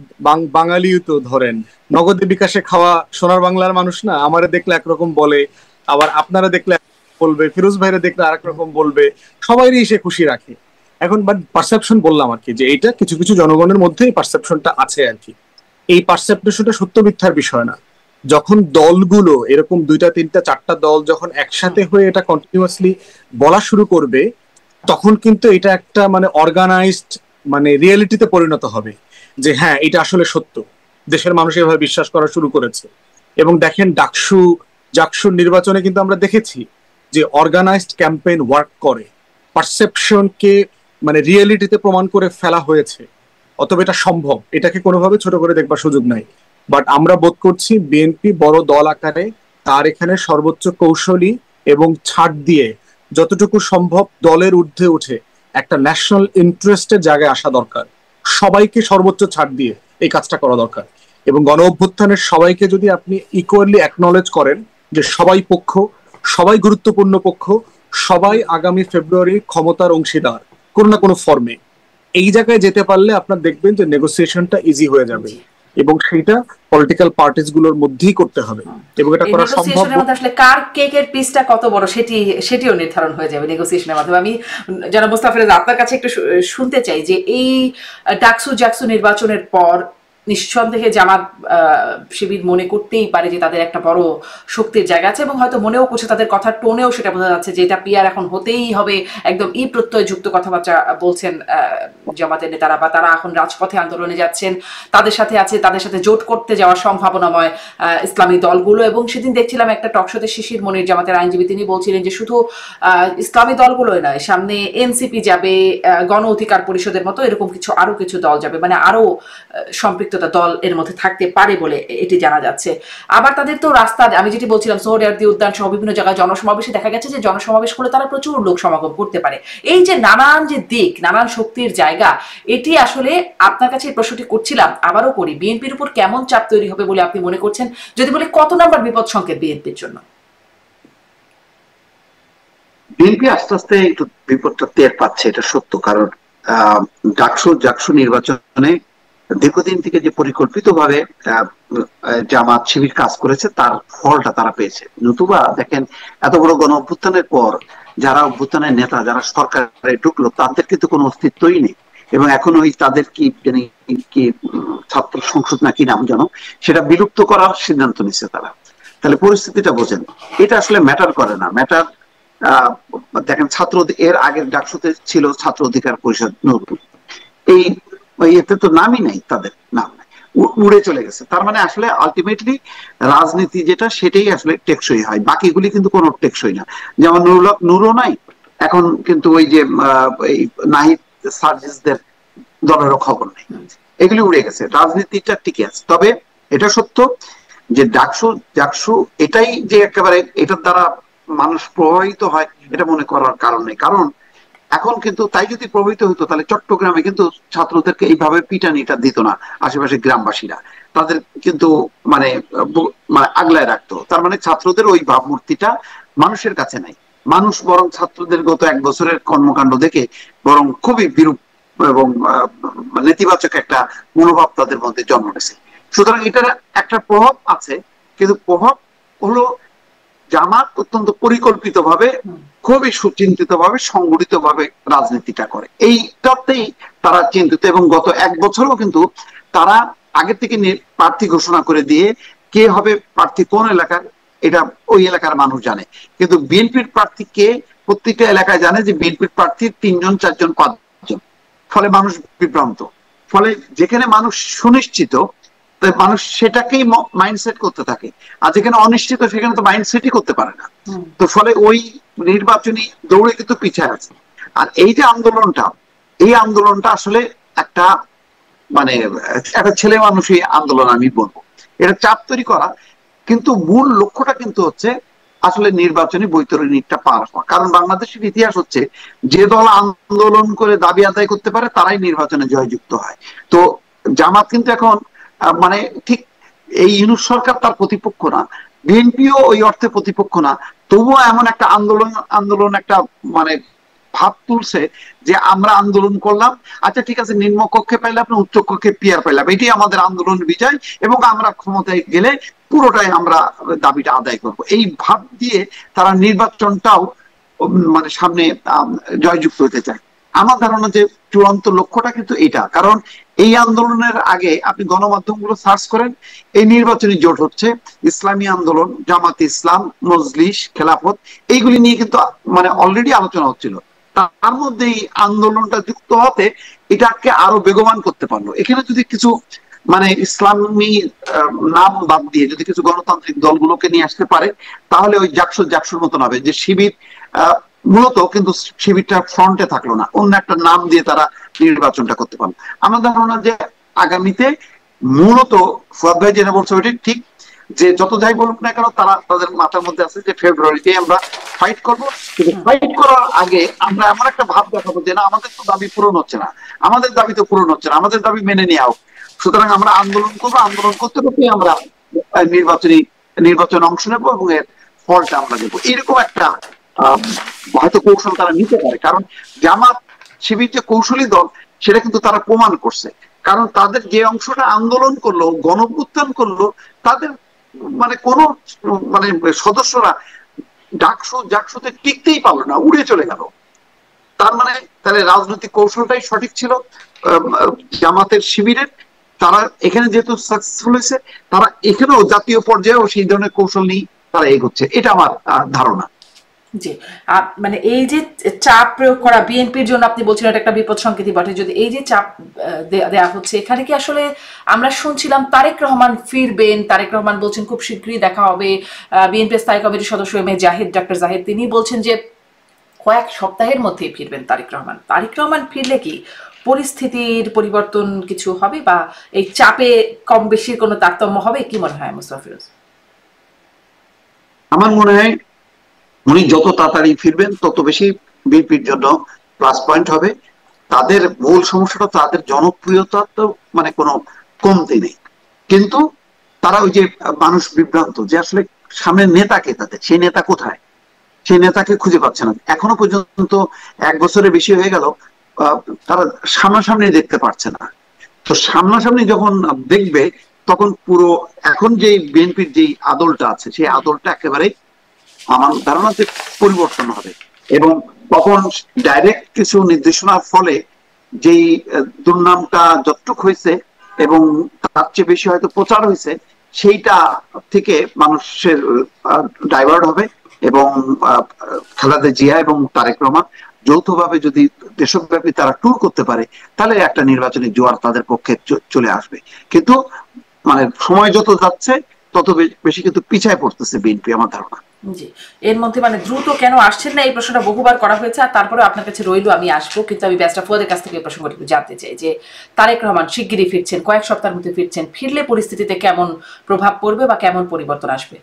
বাঙালিও তো ধরেন নগদে বিকাশে খাওয়া সোনার বাংলার মানুষ না, আমারে দেখলে একরকম বলে, আবার আপনারা দেখলে একরকম বলবে, ফিরোজ ভাইরে দেখলে আরেক রকম বলবে, সবাইরই সে খুশি রাখে। এখন বাট পারসেপশন বললাম আর কি, যে এইটা কিছু কিছু জনগণের মধ্যে এই পারসেপশনটা আছে আর কি। এই পারসেপশনটা সত্য মিথ্যার বিষয় না। যখন দলগুলো এরকম 2টা 3টা 4টা দল যখন একসাথে হয়ে এটা কন্টিনিউয়াসলি বলা শুরু করবে, তখন কিন্তু এটা একটা মানে অর্গানাইজড মানে রিয়েলিটিতে পরিণত হবে, যে হ্যাঁ এটা আসলে সত্য। দেশের মানুষ এভাবে বিশ্বাস করা শুরু করেছে। এবং দেখেন জাকসুর নির্বাচনে কিন্তু আমরা দেখেছি যে অর্গানাইজড ক্যাম্পেইন ওয়ার্ক করে, পারসেপশনকে মানে রিয়েলিটিতে প্রমাণ করে ফেলা হয়েছে। অতএব এটা সম্ভব, এটাকে কোনোভাবে ছোট করে দেখবার সুযোগ নাই। বাট আমরা বোধ করছি বিএনপি বড় দল আকারে তার এখানে সর্বোচ্চ কৌশলী এবং ছাড় দিয়ে যতটুকু সম্ভব দলের ঊর্ধ্বে উঠে একটা ন্যাশনাল ইন্টারেস্টের জায়গায় আসা দরকার। সবাইকে সর্বোচ্চ ছাড় দিয়ে এই কাজটা করা দরকার। এবং গণ অভ্যুত্থানের সবাইকে যদি আপনি ইকুয়ালি অ্যাকনলেজ করেন যে সবাই পক্ষ, সবাই গুরুত্বপূর্ণ পক্ষ, সবাই আগামী ফেব্রুয়ারি ক্ষমতার অংশীদার কোনো না কোনো ফর্মে, এই জায়গায় যেতে পারলে আপনার দেখবেন যে নেগোসিয়েশনটা ইজি হয়ে যাবে। এবং সেটা পলিটিক্যাল পার্টিস গুলোর মধ্যেই করতে হবে, এবং এটা করা সম্ভব। নেগোসিয়েশনের মধ্যে আসলে কার কেকের পিসটা কত বড় সেটিও নির্ধারণ হয়ে যাবে নেগোসিয়েশনের মাধ্যমে। আমি জনাব মোস্তাফিজ আপনার কাছে একটু শুনতে চাই যে এই জাকসু নির্বাচনের পর নিঃসন্দেহে জামাত শিবির মনে করতেই পারে যে তাদের একটা বড় শক্তির জায়গা আছে, এবং হয়তো মনেও করছে, তাদের কথার টোনেও সেটা বোঝা যাচ্ছে যে এটা পিয়ার এখন হতেই হবে, একদম প্রত্যয় যুক্ত কথাবার্তা বলছেন জামাতের নেতারা, বা তারা এখন রাজপথে আন্দোলনে যাচ্ছেন, তাদের সাথে জোট করতে যাওয়ার সম্ভাবনাময় ইসলামী দলগুলো। এবং সেদিন দেখছিলাম একটা টকশোতে শিশির মনির, জামাতের আইনজীবী, তিনি বলছিলেন যে শুধু ইসলামী দলগুলোই নয়, সামনে এনসিপি যাবে, গণ অধিকার পরিষদের মতো এরকম আরো কিছু দল যাবে, মানে আরো সম্পৃক্ত দল এর মধ্যে থাকতে পারে বলে এটি জানা যাচ্ছে। আবার তাদের তো রাস্তা, আমি যেটি বলছিলাম, সোহরাওয়ার্দী উদ্যান সহ বিভিন্ন জায়গায় জনসমাবেশে দেখা গেছে যে জনসমাবেশ করলে তারা প্রচুর লোক সমাগম করতে পারে। এই যে নানান যে দিক, নানান শক্তির জায়গা, এটি আসলে আপনার কাছে এই প্রশ্নটি করছিলাম, আবারও করি, বিএনপির উপর কেমন চাপ তৈরি হবে বলে আপনি মনে করছেন? যদি বলি কত নাম্বার বিপদ সংকেত বিএনপির জন্য? বিএনপি আস্তে আস্তে একটু বিপদটা টের পাচ্ছে, এটা সত্য। কারণ জাকসু নির্বাচনে দীর্ঘদিন থেকে যে পরিকল্পিতভাবে জামাত শিবির কাজ করেছে তার ফলটা তারা পেয়েছে। নতুবা দেখেন, এত বড় গণ অভ্যুত্থানের পর যারা অভ্যুত্থানের নেতা, যারা সরকারে ঢুকলো, তাদের কিন্তু কোনো অস্তিত্বই নেই। এবং এখন ওই তাদের কি ছাত্র সংসদ না কি নাম যেন, সেটা বিলুপ্ত করার সিদ্ধান্ত নিচ্ছে তারা। তাহলে পরিস্থিতিটা বোঝেন, এটা আসলে ম্যাটার করে না। ম্যাটার দেখেন, এর আগের ডাকসুতে ছিল ছাত্র অধিকার পরিষদ নতুন, এই এতে তো নামই নাই, তাদের নাম নাই, উড়ে চলে গেছে। তার মানে আসলে আলটিমেটলি রাজনীতি যেটা, সেটাই আসলে টেকসই হয়, বাকিগুলি কিন্তু কোনো টেকসই না। যেমন নুরও নাই এখন, কিন্তু ওই যে নাহিদ সার্জিসদের দলেরও খবর নেই, এগুলি উড়ে গেছে, রাজনীতিটা টিকে আছে। তবে এটা সত্য যে জাকসু এটাই যে একেবারে এটার দ্বারা মানুষ প্রভাবিত হয়, এটা মনে করার কারণ নেই। কারণ এখন কিন্তু তাই যদি প্রভাবিত হতো, তাহলে চট্টগ্রামে কিন্তু ছাত্রদেরকে এইভাবে পিটানিটা দিত না আশেপাশে গ্রামবাসীরা, তাদের কিন্তু মানে আগলায় রাখতো। তার মানে ছাত্রদের ওই ভাবমূর্তিটা মানুষের কাছে নাই। মানুষ বরং ছাত্রদের গত 1 বছরের কর্মকাণ্ড দেখে বরং খুবই বিরূপ এবং নেতিবাচক একটা মনোভাব তাদের মধ্যে জন্ম নিয়েছে। সুতরাং এটার একটা প্রভাব আছে, কিন্তু প্রভাব হলো জামাত অত্যন্ত পরিকল্পিত ভাবে, খুবই সুচিন্তিত ভাবে, সংগঠিত ভাবে রাজনীতিটা করে, এইটাতেই তারা চিন্তিত। এবং গত 1 বছরও কিন্তু তারা আগে থেকে প্রার্থী ঘোষণা করে দিয়ে কে হবে প্রার্থী কোন এলাকার, এটা ওই এলাকার মানুষ জানে। কিন্তু বিএনপির প্রার্থী কে, প্রত্যেকটা এলাকায় জানে যে বিএনপির প্রার্থী 3 জন 4 জন 5 জন। ফলে মানুষ বিভ্রান্ত। ফলে যেখানে মানুষ সুনিশ্চিত, মানুষ সেটাকেই মাইন্ডসেট করতে থাকে, আর যেখানে অনিশ্চিত সেখানে তো মাইন্ডসেটই করতে পারে না। তো ফলে ওই নির্বাচনী দৌড়ে কিন্তু পিছিয়ে আছে। আর এই যে এই আন্দোলনটা আসলে একটা মানে একটা ছেলে মানুষই আন্দোলন আমি বলবো, এটা চাপ তৈরি করা, কিন্তু মূল লক্ষ্যটা কিন্তু হচ্ছে আসলে নির্বাচনী বৈতরণীটা পার হওয়া। কারণ বাংলাদেশের ইতিহাস হচ্ছে, যে দল আন্দোলন করে দাবি আদায় করতে পারে তারাই নির্বাচনে জয়যুক্ত হয়। তো জামাত কিন্তু এখন মানে ঠিক এই ইউনূস সরকার তার প্রতিপক্ষ না, বিএনপিও ওই অর্থে প্রতিপক্ষ না, তবুও এমন একটা আন্দোলন আন্দোলন একটা মানে ভাব তুলছে যে আমরা আন্দোলন করলাম, আচ্ছা ঠিক আছে, নিম্ন কক্ষে পাইলে আপনি উচ্চ কক্ষে পিয়ার পাইলাম, এটাই আমাদের আন্দোলন বিজয়, এবং আমরা ক্ষমতায় গেলে পুরোটাই আমরা দাবিটা আদায় করব, এই ভাব দিয়ে তারা নির্বাচনটাও মানে সামনে জয়যুক্ত হতে চায়। আমার ধারণা যে চূড়ান্ত লক্ষ্যটা কিন্তু এটা, কারণ এই আন্দোলনের আগে আপনি গণমাধ্যমগুলো সার্চ করেন, এই নির্বাচনী জোট হচ্ছে ইসলামী আন্দোলন, জামাত ইসলাম, মজলিস, খেলাফত, এইগুলি নিয়ে কিন্তু মানে অলরেডি আলোচনা হচ্ছিল। তার মধ্যে এই আন্দোলনটা যুক্ত হতে এটাকে আরো বেগবান করতে পারলো। এখানে যদি কিছু মানে ইসলামী নাম বাদ দিয়ে যদি কিছু গণতান্ত্রিক দলগুলোকে নিয়ে আসতে পারে, তাহলে ওই জাকসুর মতন হবে যে শিবির মূলত কিন্তু শিবিরটা ফ্রন্টে থাকলো না, অন্য একটা নাম দিয়ে তারা নির্বাচনটা করতে পারলো। আমার ধারণা যে আগামীতে মূলত ফুয়াদ ভাই যেটা বলছে ওইটা ঠিক, যে যত যাই বলুক না কেন তারা তাদের মাথার মধ্যে আছে যে ফেব্রুয়ারিতে আমরা ফাইট করবো, কিন্তু ফাইট করার আগে আমরা এমন একটা ভাব দেখাবো যে না আমাদের তো দাবি পূরণ হচ্ছে না, আমাদের দাবি তো পূরণ হচ্ছে না, আমাদের দাবি মেনে নেওয়া হোক, সুতরাং আমরা আন্দোলন করবো, আন্দোলন করতে করতে আমরা নির্বাচনে অংশ নেবো এবং এর ফলটা আমরা দেবো, এরকম একটা হয়তো কৌশল তারা নিতে পারে। কারণ জামাত শিবির যে কৌশলী দল সেটা কিন্তু তারা প্রমাণ করছে, কারণ তাদের যে অংশটা আন্দোলন করলো, গণঅভ্যুত্থান করলো, তাদের মানে কোন মানে সদস্যরা জাকসুতে টিকতেই পারলো না, উড়ে চলে গেল। তার মানে তাহলে রাজনৈতিক কৌশলটাই সঠিক ছিল জামাতের শিবিরের, তারা এখানে যেহেতু সাকসেসফুল হয়েছে, তারা এখানেও জাতীয় পর্যায়েও সেই ধরনের কৌশল নিয়ে তারা এগোচ্ছে, এটা আমার ধারণা। জি, মানে এই যে চাপ প্রয়োগ করা বিএনপির জন্য আপনি বলছেন এটা একটা বিপদ সংকেতই বটে, যদি এই যে চাপ দেয়া হচ্ছে, এখানে কি আসলে আমরা শুনছিলাম তারেক রহমান ফিরবেন, তারেক রহমান বলছেন খুব শীঘ্রই দেখা হবে, বিএনপি স্থায়ী কমিটির সদস্য ডাক্তার জাহিদ তিনি বলছেন যে কয়েক সপ্তাহের মধ্যেই ফিরবেন তারেক রহমান। তারেক রহমান ফিরলে কি পরিস্থিতির পরিবর্তন কিছু হবে, বা এই চাপে কম বেশির কোনো তারতম্য হবে, কি মনে হয় মুস্তাফা ফিরোজ? আমার মনে হয় উনি যত তাড়াতাড়ি ফিরবেন তত বেশি বিএনপির জন্য প্লাস পয়েন্ট হবে। তাদের মূল সমস্যাটা তাদের জনপ্রিয়তা তো মানে কোনো কমতি নেই, কিন্তু তারা ওই যে মানুষ বিভ্রান্ত যে আসলে সামনের নেতাকে, তাদের সেই নেতা কোথায়, সেই নেতাকে খুঁজে পাচ্ছে না। এখনো পর্যন্ত 1 বছরের বেশি হয়ে গেল তারা সামনাসামনি দেখতে পারছে না। তো সামনাসামনি যখন দেখবে তখন পুরো এখন যে বিএনপির যে আদলটা আছে সেই আদলটা একেবারে আমার ধারণা যে পরিবর্তন হবে, এবং তখন ডাইরেক্ট কিছু নির্দেশনার ফলে যেই দুর্নামটা যতটুক হয়েছে এবং তার চেয়ে বেশি হয়তো প্রচার হয়েছে, সেইটা থেকে মানুষের ডাইভার্ট হবে, এবং খালেদা জিয়া এবং তারেক রহমান যৌথভাবে যদি দেশব্যাপী তারা ট্যুর করতে পারে, তাহলে একটা নির্বাচনী জোয়ার তাদের পক্ষে চলে আসবে। কিন্তু মানে সময় যত যাচ্ছে তত বেশি কিন্তু পিছায় পড়তেছে বিএনপি, আমার ধারণা। জি, এর মধ্যে মানে দ্রুত কেন আসছেন না এই প্রশ্নটা বহুবার করা হয়েছে, আর তারপরে আপনার কাছে রইল আমি আসবো, কিন্তু আমি ব্যাসটা ফুয়াদের কাছ থেকে এই প্রসঙ্গটি জানতে চাই যে তারেক রহমান শিগগিরই ফিরছেন, কয়েক সপ্তাহের মধ্যে ফিরছেন, ফিরলে পরিস্থিতিতে কেমন প্রভাব পড়বে বা কেমন পরিবর্তন আসবে?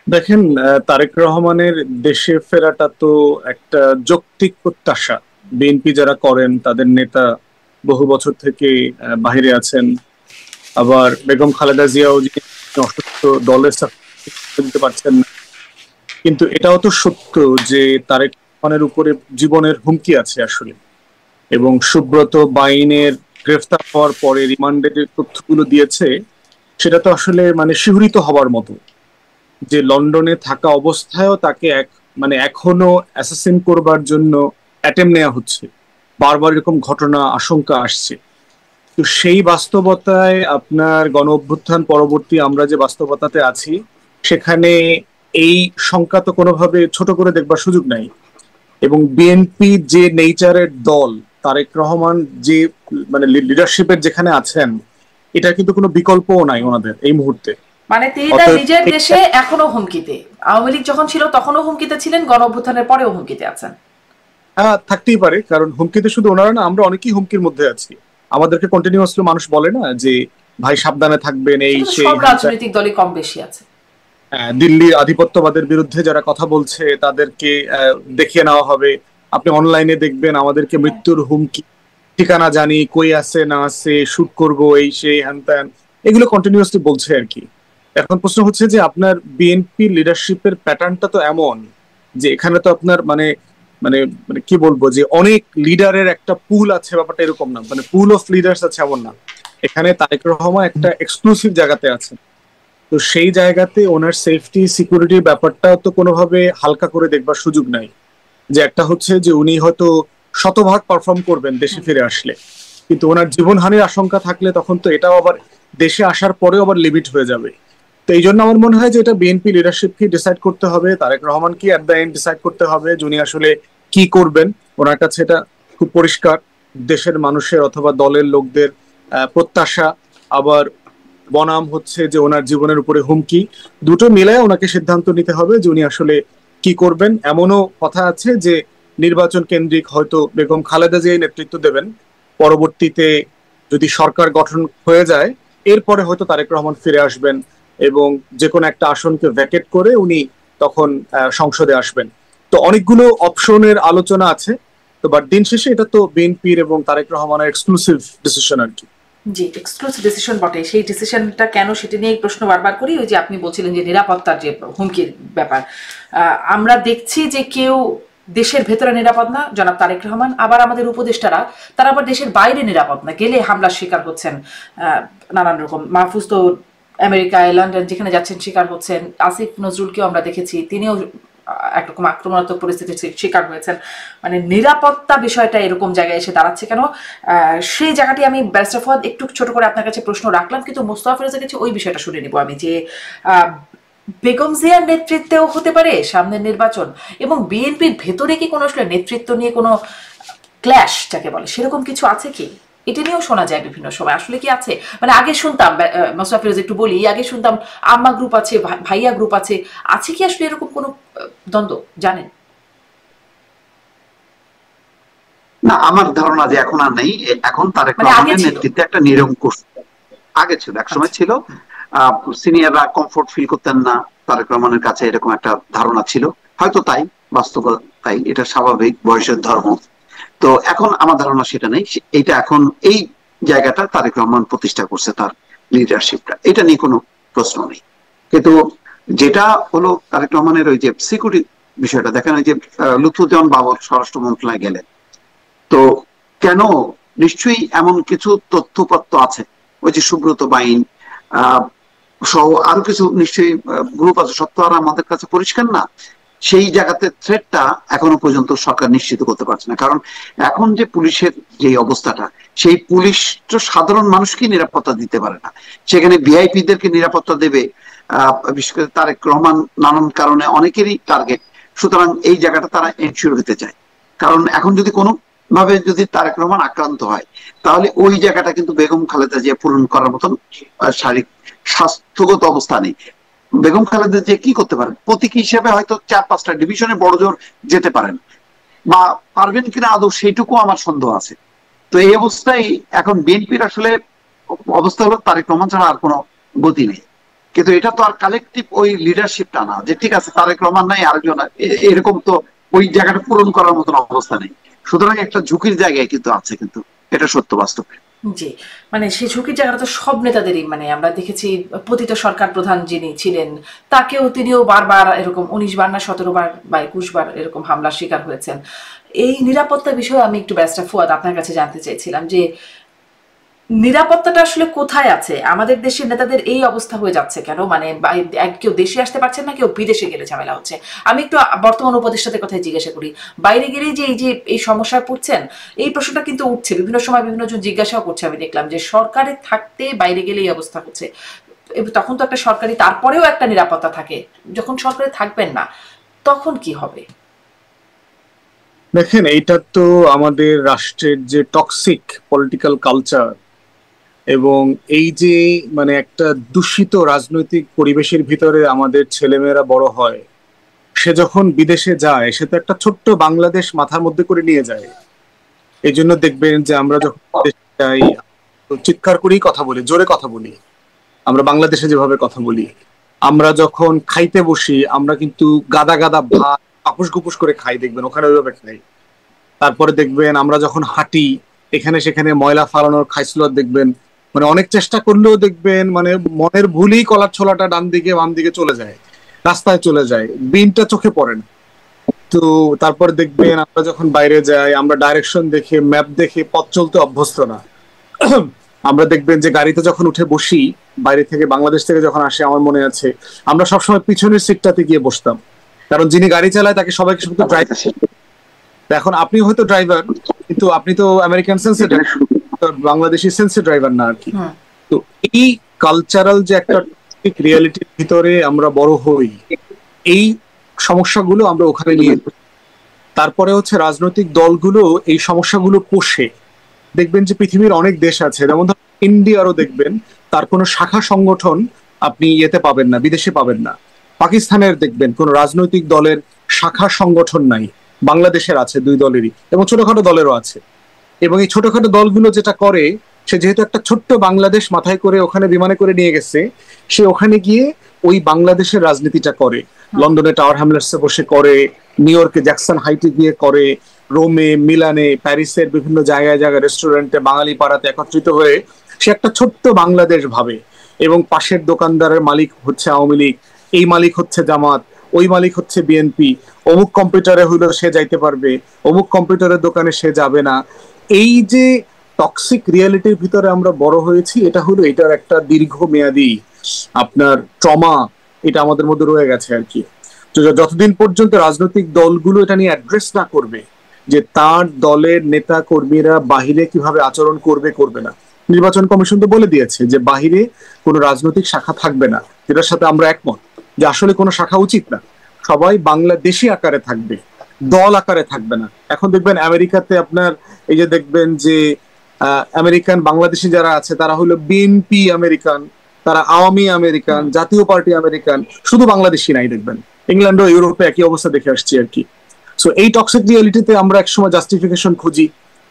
দেখেন, তারেক রহমানের দেশে ফেরাটা তো একটা যৌক্তিক প্রত্যাশা। বিএনপি যারা করেন তাদের নেতা বহু বছর থেকে বাহিরে আছেন, আবার বেগম খালেদা জিয়াও অসুস্থ, দলের দিতে পারছেন না, কিন্তু এটাও তো সত্য যে তারেক রহমানের উপরে জীবনের হুমকি আছে আসলে। এবং সুব্রত বাইনের গ্রেফতার হওয়ার পরে রিমান্ডের যে তথ্যগুলো দিয়েছে সেটা তো আসলে মানে শিহরিত হবার মতো, যে লন্ডনে থাকা অবস্থায়ও তাকে মানে এখনো অ্যাসাসিন করবার জন্য অ্যাটেম্প নেওয়া হচ্ছে, বারবার এরকম ঘটনা আশঙ্কা আসছে। তো সেই বাস্তবতায় আপনার গণ অভ্যুত্থান পরবর্তী আমরা যে বাস্তবতাতে আছি সেখানে এই সংখ্যা তো কোনোভাবে ছোট করে দেখবার সুযোগ নাই। এবং বিএনপি যে নেচারের দল, তারেক রহমান যে মানে লিডারশিপের যেখানে আছেন, এটা কিন্তু কোনো বিকল্পও নাই ওনাদের এই মুহূর্তে। মানে তিনি তার নিজের দেশে এখনো হুমকিতে, আওয়ামী লীগ যখন ছিল তখনও হুমকিতে ছিলেন, গণ অভ্যুত্থানের পরেও হুমকিতে আছেন। হ্যাঁ, থাকতেই পারে, কারণ হুমকিতে শুধু ওনারা না, আমরা অনেকেই হুমকির মধ্যে আছি। আমাদেরকে কন্টিনিউয়াসলি মানুষ বলে না যে ভাই সাবধানে থাকবেন, এই সেই। সব রাজনৈতিক দলই কম বেশি আছে। দিল্লির আধিপত্যবাদের বিরুদ্ধে যারা কথা বলছে তাদেরকে দেখিয়ে নেওয়া হবে। আপনি অনলাইনে দেখবেন আমাদেরকে মৃত্যুর হুমকি, ঠিকানা জানি, কই আছে না আছে, শুট করবো, এই সেই হ্যান ত্যান, এগুলো কন্টিনিউয়াসলি বলছে আর কি। এখন প্রশ্ন হচ্ছে যে আপনার বিএনপি লিডারশিপের প্যাটার্নটা তো এমন যে এখানে তো আপনার মানে মানে মানে কি বলবো যে অনেক লিডারের একটা পুল আছে, ব্যাপারটা এরকম না, মানে পুল অফ লিডার্স আছে এমন না। এখানে তারেক রহমান একটা এক্সক্লুসিভ জায়গাতে আছে। তো সেই জায়গাতে ওনার সেফটি সিকিউরিটির ব্যাপারটা তো কোনোভাবে হালকা করে দেখবার সুযোগ নাই। যে একটা হচ্ছে যে উনি হয়তো শতভাগ পারফর্ম করবেন দেশে ফিরে আসলে, কিন্তু ওনার জীবনহানির আশঙ্কা থাকলে তখন তো এটাও আবার দেশে আসার পরেও আবার লিমিট হয়ে যাবে। তো এই জন্য আমার মনে হয় যে এটা বিএনপি লিডারশিপকে ডিসাইড করতে হবে, তারেক রহমানকে অ্যাট দ্য এন্ড ডিসাইড করতে হবে যে উনি আসলে কি করবেন। ওনার কাছে এটা খুব পরিষ্কার, দেশের মানুষের অথবা দলের লোকদের প্রত্যাশা, আবার বনাম হচ্ছে যে ওনার জীবনের উপরে হুমকি, দুটো মিলায় ওনাকে সিদ্ধান্ত নিতে হবে যে উনি আসলে কি করবেন। এমনও কথা আছে যে নির্বাচন কেন্দ্রিক হয়তো বেগম খালেদা জিয়া নেতৃত্ব দেবেন, পরবর্তীতে যদি সরকার গঠন হয়ে যায় এরপরে হয়তো তারেক রহমান ফিরে আসবেন এবং যে কোনো একটা আসনকে ভ্যাকেট করে উনি তখন সংসদে আসবেন। তো অনেকগুলো অপশনের আলোচনা আছে। তো বাট দিন শেষে এটা তো বিএনপির এবং তারেক রহমানের এক্সক্লুসিভ ডিসিশন আর কি। জি, এক্সক্লুসিভ ডিসিশন বটে। সেই ডিসিশনটা কেন সেটা নিয়ে প্রশ্ন বারবার করি। ওই যে আপনি বলছিলেন যে নিরাপত্তার যে হুমকির ব্যাপার, আমরা দেখছি যে কেউ দেশের ভেতরে নিরাপদ না, জনাব তারেক রহমান, আবার আমাদের উপদেষ্টারা তারা আবার দেশের বাইরে নিরাপদ না, গেলে হামলার শিকার হচ্ছেন নানান রকম। মাহফুজ তো আমেরিকায়, লন্ডন যেখানে যাচ্ছেন শিকার হচ্ছেন। আসিফ নজরুলকেও আমরা দেখেছি, তিনিও একরকম আক্রমণাত্মক পরিস্থিতির শিকার হয়েছেন। মানে নিরাপত্তা বিষয়টা এরকম জায়গায় এসে দাঁড়াচ্ছে কেন, সেই জায়গাটি আমি ব্যারিস্টার ফুয়াদ একটু ছোট করে আপনার কাছে প্রশ্ন রাখলাম, কিন্তু মোস্তফা ফিরোজের কাছে ওই বিষয়টা শুনে নিব আমি যে বেগম জিয়ার নেতৃত্বেও হতে পারে সামনের নির্বাচন, এবং বিএনপির ভেতরে কি কোনো আসলে নেতৃত্ব নিয়ে কোনো ক্ল্যাশ যাকে বলে সেরকম কিছু আছে কি? এটা নিয়েও শোনা যায় বিভিন্ন সময়, আসলে কি আছে? মানে আগে শুনতাম, মোস্তফা ফিরোজ একটু বলি, আগে শুনতাম আম্মা গ্রুপ আছে, ভাইয়া গ্রুপ আছে, আছে কি আসলে এরকম কোনো দ্বন্দ্ব জানেন? না, আমার ধারণা যে এখন আর নেই। এখন তারেক রহমানের নেতৃত্বে একটা নিরঙ্কুশ, আগে ছিল, একসময় ছিল, সিনিয়ররা কমফোর্ট ফিল করতেন না তারেক রহমানের কাছে, এরকম একটা ধারণা ছিল। হয়তো তাই, বাস্তবতা তাই, এটা স্বাভাবিক, বয়সের ধর্ম। তো এখন আমার ধারণা সেটা নেই। এইটা এখন এই জায়গাটা তারেক রহমান প্রতিষ্ঠা করছে, তার লিডারশিপটা, এটা নিয়ে কোনো প্রশ্ন নেই। কিন্তু যেটা হলো তারেক রহমানের ওই যে সিকিউরিটি বিষয়টা দেখেন, ওই যে লুৎফুজ্জামান বাবর স্বরাষ্ট্র মন্ত্রণালয়ে গেলেন, তো কেন, নিশ্চয়ই এমন কিছু তথ্যপত্র আছে, ওই যে সুব্রত বাইন সহ আরো কিছু নিশ্চয়ই গ্রুপ আছে, সত্য আর আমাদের কাছে পরিষ্কার না। সেই জায়গাতে থ্রেটটা এখনো পর্যন্ত সরকার নিশ্চিত করতে পারছে না। কারণ এখন যে পুলিশের যে অবস্থাটা, সেই পুলিশ তো সাধারণ মানুষকে নিরাপত্তা দিতে পারে না, সেখানে ভিআইপিদেরকে নিরাপত্তা দেবে। বিশেষ করে তারেক রহমান নানান কারণে অনেকেরই টার্গেট, সুতরাং এই জায়গাটা তারা এনশিওর হতে চায়। কারণ এখন যদি কোনো ভাবে যদি তারেক রহমান আক্রান্ত হয়, তাহলে ওই জায়গাটা কিন্তু বেগম খালেদা জিয়া পূরণ করার মতন শারীরিক স্বাস্থ্যগত অবস্থা নেই। বেগম খালেদা জিয়া কি করতে পারেন, প্রতীকী হিসেবে হয়তো 4-5টা ডিভিশনে বড় জোর যেতে পারেন, বা পারবেন কিনা আদৌ সেইটুকু আমার সন্দেহ আছে। তো এই অবস্থায় এখন বিএনপির আসলে অবস্থা হলো তারেক রহমান ছাড়া আর কোনো গতি নেই। কিন্তু এটা তো আর কালেকটিভ ওই লিডারশিপটা না যে ঠিক আছে তারেক রহমান নাই আরেকজন, এরকম তো ওই জায়গাটা পূরণ করার মতন অবস্থা নেই। সুতরাং একটা ঝুঁকির জায়গায় কিন্তু আছে, কিন্তু এটা সত্য, বাস্তব। জি, মানে সেই ঝুঁকির জায়গাটা তো সব নেতাদেরই, মানে আমরা দেখেছি পতিত সরকার প্রধান যিনি ছিলেন তিনিও বারবার এরকম 19 বার না 17 বার বা 21 বার এরকম হামলার শিকার হয়েছেন। এই নিরাপত্তা বিষয়ে আমি একটু ব্যারিস্টার ফুয়াদ আপনার কাছে জানতে চাইছিলাম যে নিরাপত্তাটা আসলে কোথায় আছে? আমাদের দেশের নেতাদের এই অবস্থা হয়ে যাচ্ছে কেন? মানে কেউ দেশে আসতে পারছেন না, কেউ বিদেশে গেলে ঝামেলা হচ্ছে। আমি একটু বর্তমান উপদেষ্টাদের কথাই জিজ্ঞাসা করি, বাইরে গেলেই যে এই সমস্যায় পড়ছেন, এই প্রশ্নটা কিন্তু উঠছে বিভিন্ন সময়, বিভিন্ন জন জিজ্ঞাসাও করছে। আমি দেখলাম যে সরকারে থাকতে বাইরে গেলে এই অবস্থা হচ্ছে। তখন তো একটা সরকারি, তারপরেও একটা নিরাপত্তা থাকে, যখন সরকারে থাকবেন না তখন কি হবে? দেখেন, এইটা তো আমাদের রাষ্ট্রের যে টক্সিক পলিটিক্যাল কালচার এবং এই যে মানে একটা দূষিত রাজনৈতিক পরিবেশের ভিতরে আমাদের ছেলেমেয়েরা বড় হয়, সে যখন বিদেশে যায় সে তো একটা ছোট্ট বাংলাদেশ মাথার মধ্যে করে নিয়ে যায়। এই জন্য দেখবেন যে আমরা যখন বিদেশে যাই চিৎকার করেই কথা বলি, জোরে কথা বলি, আমরা বাংলাদেশে যেভাবে কথা বলি। আমরা যখন খাইতে বসি আমরা কিন্তু গাদা গাদা ভাত আপুস গুপুস করে খাই, দেখবেন ওখানে ওইভাবে খাই। তারপরে দেখবেন আমরা যখন হাঁটি এখানে সেখানে ময়লা ফালানোর খাইসলত দেখবেন মানে অনেক চেষ্টা করলেও দেখবেন মানে মনের ভুলেই কলার ছোলাটা ডান দিকে বাম দিকে চলে যায়, রাস্তায় চলে যায়, বিনটা চোখে পড়ে না। তো তারপরে দেখবেন আমরা যখন বাইরে যাই আমরা ডাইরেকশন দেখে ম্যাপ দেখে পথ চলতে অভ্যস্ত না। আমরা দেখবেন যে গাড়িতে যখন উঠে বসি, বাইরে থেকে বাংলাদেশ থেকে যখন আসে, আমার মনে আছে আমরা সবসময় পিছনের সিটটাতে গিয়ে বসতাম, কারণ যিনি গাড়ি চালায় তাকে সবাইকে শুধু ড্রাইভার। এখন আপনি হয়তো ড্রাইভার, কিন্তু আপনি তো আমেরিকান সেন্সে বাংলাদেশি সেন্সে ড্রাইভার না আর কি। তো এই কালচারাল যে একটা রিয়ালিটির ভিতরে আমরা বড় হই, এই সমস্যাগুলো আমরা ওখানে নিয়ে, তারপরে হচ্ছে রাজনৈতিক দলগুলো এই সমস্যাগুলো পোষে। দেখবেন যে পৃথিবীর অনেক দেশ আছে, যেমন ইন্ডিয়ারও দেখবেন তার কোনো শাখা সংগঠন আপনি ইয়েতে পাবেন না, বিদেশে পাবেন না। পাকিস্তানের দেখবেন কোন রাজনৈতিক দলের শাখা সংগঠন নাই, বাংলাদেশের আছে 2 দলেরই, এবং ছোটখাটো দলেরও আছে। এবং এই ছোটখাটো দলগুলো যেটা করে, সে যেহেতু একটা ছোট্ট বাংলাদেশ মাথায় করে ওখানে বিমানে করে নিয়ে গেছে, সে ওখানে গিয়ে ওই বাংলাদেশের রাজনীতিটা করে। লন্ডনে টাওয়ার হ্যামলেটসে বসে করে, নিউ ইয়র্কে জ্যাকসন হাইটে গিয়ে করে, রোমে, মিলানে, প্যারিসের বিভিন্ন জায়গায় জায়গায় রেস্টুরেন্টে, বাঙালি পাড়াতে একত্রিত হয়ে সে একটা ছোট্ট বাংলাদেশ ভাবে। এবং পাশের দোকানদারের মালিক হচ্ছে আওয়ামী লীগ, এই মালিক হচ্ছে জামাত, ওই মালিক হচ্ছে বিএনপি, অমুক কম্পিউটারে হইলো সে যাইতে পারবে, অমুক কম্পিউটারের দোকানে সে যাবে না। এই যে টক্সিক রিয়ালিটির ভিতরে আমরা বড় হয়েছি, এটা হলো এটার একটা দীর্ঘমেয়াদী আপনার ট্রমা, এটা আমাদের মধ্যে রয়ে গেছে আর কি। তো যতদিন পর্যন্ত রাজনৈতিক দলগুলো এটা নিয়ে অ্যাড্রেস না করবে যে তার দলের নেতা কর্মীরা বাহিরে কিভাবে আচরণ করবে করবে না, নির্বাচন কমিশন তো বলে দিয়েছে যে বাহিরে কোনো রাজনৈতিক শাখা থাকবে না, যেটার সাথে আমরা একমত যে আসলে কোনো শাখা উচিত না, সবাই বাংলাদেশি আকারে থাকবে, দল আকারে থাকবে না। এখন দেখবেন আমেরিকাতে আপনার এই যে দেখবেন যে আমেরিকান বাংলাদেশি যারা আছে তারা হলো বিএনপি আমেরিকান, তারা আওয়ামী আমেরিকান, জাতীয় পার্টি আমেরিকান, শুধু বাংলাদেশি নাই দেখবেন। ইংল্যান্ড ও ইউরোপে একই অবস্থা দেখে আসছি আর কি। সো এই টক্সিক রিয়ালিটিতে আমরা একসময় জাস্টিফিকেশন খুঁজি,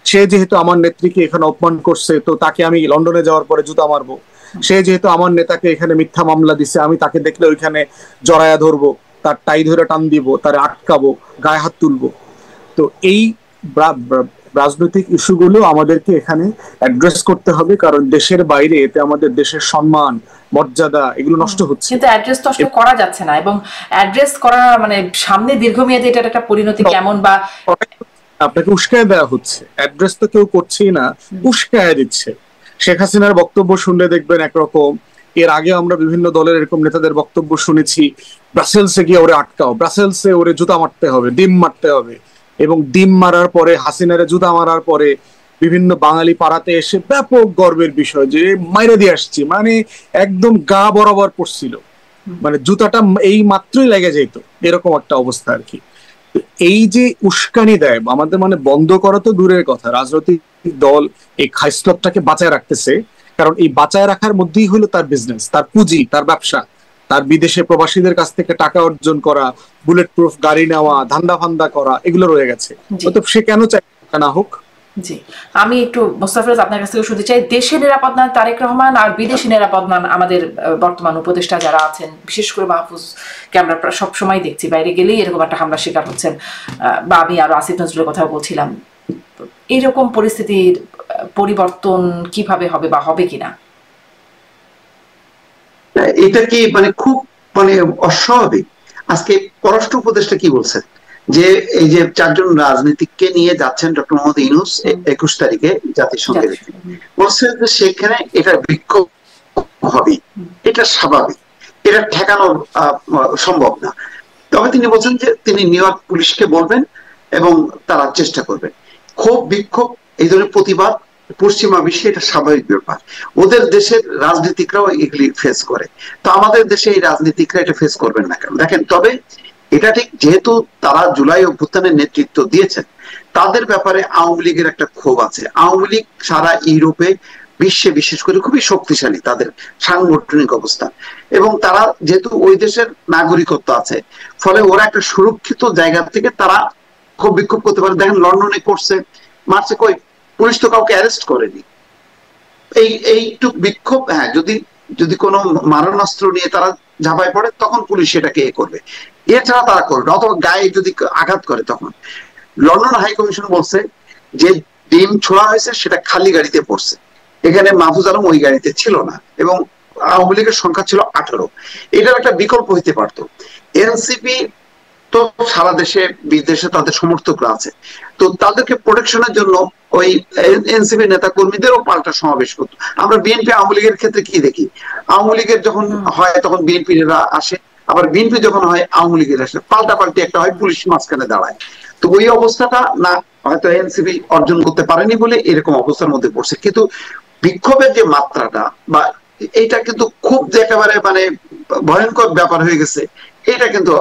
সে যেহেতু আমার নেত্রীকে এখানে অপমান করছে তো তাকে আমি লন্ডনে যাওয়ার পরে জুতা মারবো, সে যেহেতু আমার নেতাকে এখানে মিথ্যা মামলা দিছে আমি তাকে দেখলে ওইখানে জড়ায়া ধরবো, তার টাই ধরে টান দিব, তার আটকাবো, গায়ে হাত তুলবো। তো এই রাজনৈতিক ইস্যুগুলো আমাদেরকে এখানে অ্যাড্রেস করতে হবে, কারণ দেশের বাইরে এতে আমাদের দেশের সম্মান, মর্যাদা এগুলো নষ্ট হচ্ছে। কিন্তু অ্যাড্রেস তো আসলে করা যাচ্ছে না, এবং অ্যাড্রেস করা মানে সামনে দীর্ঘমেয়াদী এটার একটা পরিণতি কেমন, বা আপনাকে উস্কায় দেওয়া হচ্ছে। অ্যাড্রেস তো কেউ করছেই না, উস্কায় দিচ্ছে। শেখ হাসিনার বক্তব্য শুনলে দেখবেন একরকম, এর আগে আমরা বিভিন্ন দলের এরকম নেতাদের বক্তব্য শুনেছি, ব্রাসেলসে গিয়ে ওরে আটকাও, ব্রাসেলসে ওরে জুতা মারতে হবে, ডিম মারতে হবে। এবং ডিম মারার পরে, হাসিনারে জুতা মারার পরে বিভিন্ন বাঙালি পাড়াতে এসে ব্যাপক গর্বের বিষয় যে মাইরে দিয়ে আসছি, মানে একদম গা বরাবর পড়ছিল, মানে জুতাটা এই মাত্রই লেগে যেত, এরকম একটা অবস্থা আর কি। এই যে উস্কানি দেয় আমাদের, মানে বন্ধ করা তো দূরের কথা, রাজনৈতিক দল এই খাইসলতটাকে বাঁচায় রাখতেছে, কারণ এই বাঁচায় রাখার মধ্যেই হলো তার বিজনেস, তার পুঁজি, তার ব্যবসা, তার বিদেশে প্রবাসীদের কাছ থেকে টাকা অর্জন করা, বুলেট প্রুফ গাড়ি নেওয়া, ধান্দা ফান্দা করা, এগুলো রয়ে গেছে। তো সে কেন চায় না হোক? জি, আমি একটু মোস্তাফিজ আপনার কাছ থেকে শুনতে চাই, দেশের নিরাপদ মান তারেক রহমান আর বিদেশি নিরাপদ মান আমাদের বর্তমান উপদেষ্টা যারা আছেন, বিশেষ করে মাহফুজকে আমরা সবসময় দেখছি বাইরে গেলেই এরকম একটা হামলার শিকার হচ্ছেন, বা আমি আরো আসিফ নজরুলের কথা বলছিলাম। এইরকম পরিস্থিতির পরিবর্তন কিভাবে হবে বা হবে কিনা? এটা কি মানে খুব মানে অস্বাভাবিক। আজকে পররাষ্ট্র উপদেষ্টা কি বলছেন যে এই যে 4 জন রাজনীতিককে নিয়ে যাচ্ছেন ডক্টর মোহাম্মদ ইউনূস 21 তারিখে জাতিসংঘে, বলছেন যে সেখানে এটা বিক্ষোভ হবে, এটা স্বাভাবিক, এটা ঠেকানো সম্ভব না। তবে তিনি বলছেন যে তিনি নিউ ইয়র্ক পুলিশকে বলবেন এবং তারা চেষ্টা করবেন। ক্ষোভ বিক্ষোভ, এই ধরনের প্রতিবাদ পশ্চিমা বিশ্বে এটা স্বাভাবিক ব্যাপার, ওদের দেশের রাজনীতিকরাও এগুলি ফেস করে। তো আমাদের দেশে এই রাজনীতিকরা এটা ফেস করবেন না কেন? দেখেন, তবে এটা ঠিক, যেহেতু তারা জুলাই অভ্যুত্থানের নেতৃত্ব দিয়েছেন, তাদের ব্যাপারে আওয়ামী লীগের একটা ক্ষোভ আছে। আওয়ামী লীগ সারা ইউরোপে, বিশ্বে বিশেষ করে খুবই শক্তিশালী তাদের সাংগঠনিক অবস্থান, এবং তারা যেহেতু ওই দেশের নাগরিকত্ব আছে, ফলে ওরা একটা সুরক্ষিত জায়গা থেকে তারা ক্ষোভ বিক্ষোভ করতে পারে। দেখেন লন্ডনে করছে, মার্চে কই পুলিশ তো কাউকে অ্যারেস্ট করেনি। এইটুক বিক্ষোভ, হ্যাঁ, যদি কোনো মারণাস্ত্র নিয়ে তারা ঝাঁপায় পড়ে তখন পুলিশ সেটাকে করবে, এছাড়া তারা করবে, অথবা গায়ে যদি আঘাত করে তখন। লন্ডন হাই কমিশন বলছে যে ডিম ছোড়া হয়েছে সেটা খালি গাড়িতে পড়ছে, এখানে মাহফুজ আলম ওই গাড়িতে ছিল না, এবং আওয়ামী লীগের সংখ্যা ছিল 18। এটার একটা বিকল্প হইতে পারতো। এনসিপি তো সারা দেশে বিদেশে তাদের সমর্থকরা আছে, তো তাদেরকে প্রোটেকশনের জন্য ওই এনসিপি নেতা কর্মীদেরও পাল্টা সমাবেশ করতো। আমরা বিএনপি আওয়ামী লীগের ক্ষেত্রে কি দেখি, আওয়ামী লীগের যখন হয় তখন বিএনপিরা আসে, আবার বিএনপি যখন হয় আওয়ামী লীগের আসে, পাল্টা পাল্টি একটা হয়, পুলিশ মাঝখানে দাঁড়ায়। তো ওই অবস্থাটা না হয়তো এনসিপি অর্জন করতে পারেনি বলে এরকম অবস্থার মধ্যে পড়ছে। কিন্তু বিক্ষোভের যে মাত্রাটা বা এইটা কিন্তু খুব যে একেবারে মানে ভয়ঙ্কর ব্যাপার হয়ে গেছে এটা কিন্তু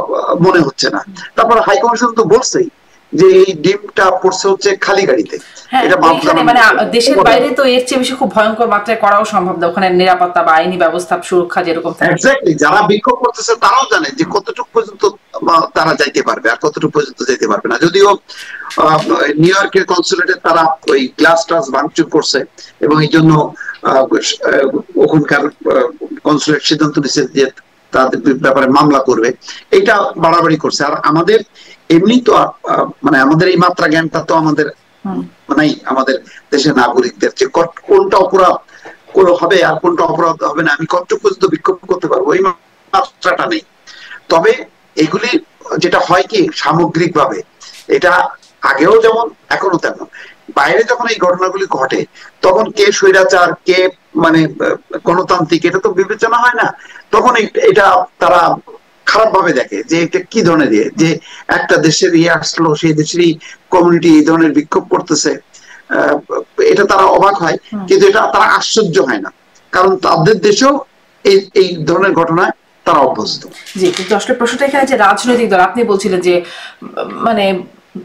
মনে হচ্ছে না। তারপর হাইকমিশন তো বলছেই যে এই ডিমটা পড়ছে হচ্ছে খালি গাড়িতে। হ্যাঁ, এটা ওইখানে মানে দেশের বাইরে তো এর চেয়ে বেশি খুব ভয়ঙ্কর মাত্রায় করাও সম্ভব না, ওখানে নিরাপত্তা বা আইনি ব্যবস্থা সুরক্ষা যেরকম থাকে। এক্স্যাক্টলি, যারা বিক্ষোভ করতেছে তারাও জানে যে কতটুকু পর্যন্ত তারা যাইতে পারবে আর কতটুকু পর্যন্ত যেতে পারবে না। যদিও নিউ ইয়র্কের কনসুলেটে তারা ওই গ্লাস টাস ভাঙচুর করছে, এবং এই জন্য ওখানকার কনসুলেট সিদ্ধান্ত নিচ্ছে যে তাদের ব্যাপারে মামলা করবে। এটা বাড়াবাড়ি করছে। আর আমাদের এমনি তো মানে আমাদের এই মাত্রা জ্ঞানটা তো আমাদের মানে আমাদের দেশের নাগরিকদের যে কোনটা অপরাধ হবে আর কোনটা অপরাধ হবে না, আমি কতটুকু পর্যন্ত বিক্ষোভ করতে পারবো, এই মাত্রাটা নেই। তবে এগুলি যেটা হয় কি সামগ্রিকভাবে, এটা আগেও যেমন এখনো তেমন, বাইরে যখন এই ঘটনাগুলি ঘটে তখন কে স্বৈরাচার কে মানে গণতান্ত্রিক এটা তো বিবেচনা হয় না। তখন এটা তারা খারাপ ভাবে দেখে যে এটা কি ধরনের যে একটা দেশের আসলো, সেই দেশেরই কমিউনিটি এই ধরনের বিক্ষোভ করতেছে, এটা তারা অবাক হয়। কিন্তু এটা তারা আশ্চর্য হয় না, কারণ তাদের দেশেও এই ধরনের ঘটনায় তারা অভ্যস্ত। জি, কিন্তু আসলে প্রশ্নটা এখানে যে রাজনৈতিক দল, আপনি বলছিলেন যে মানে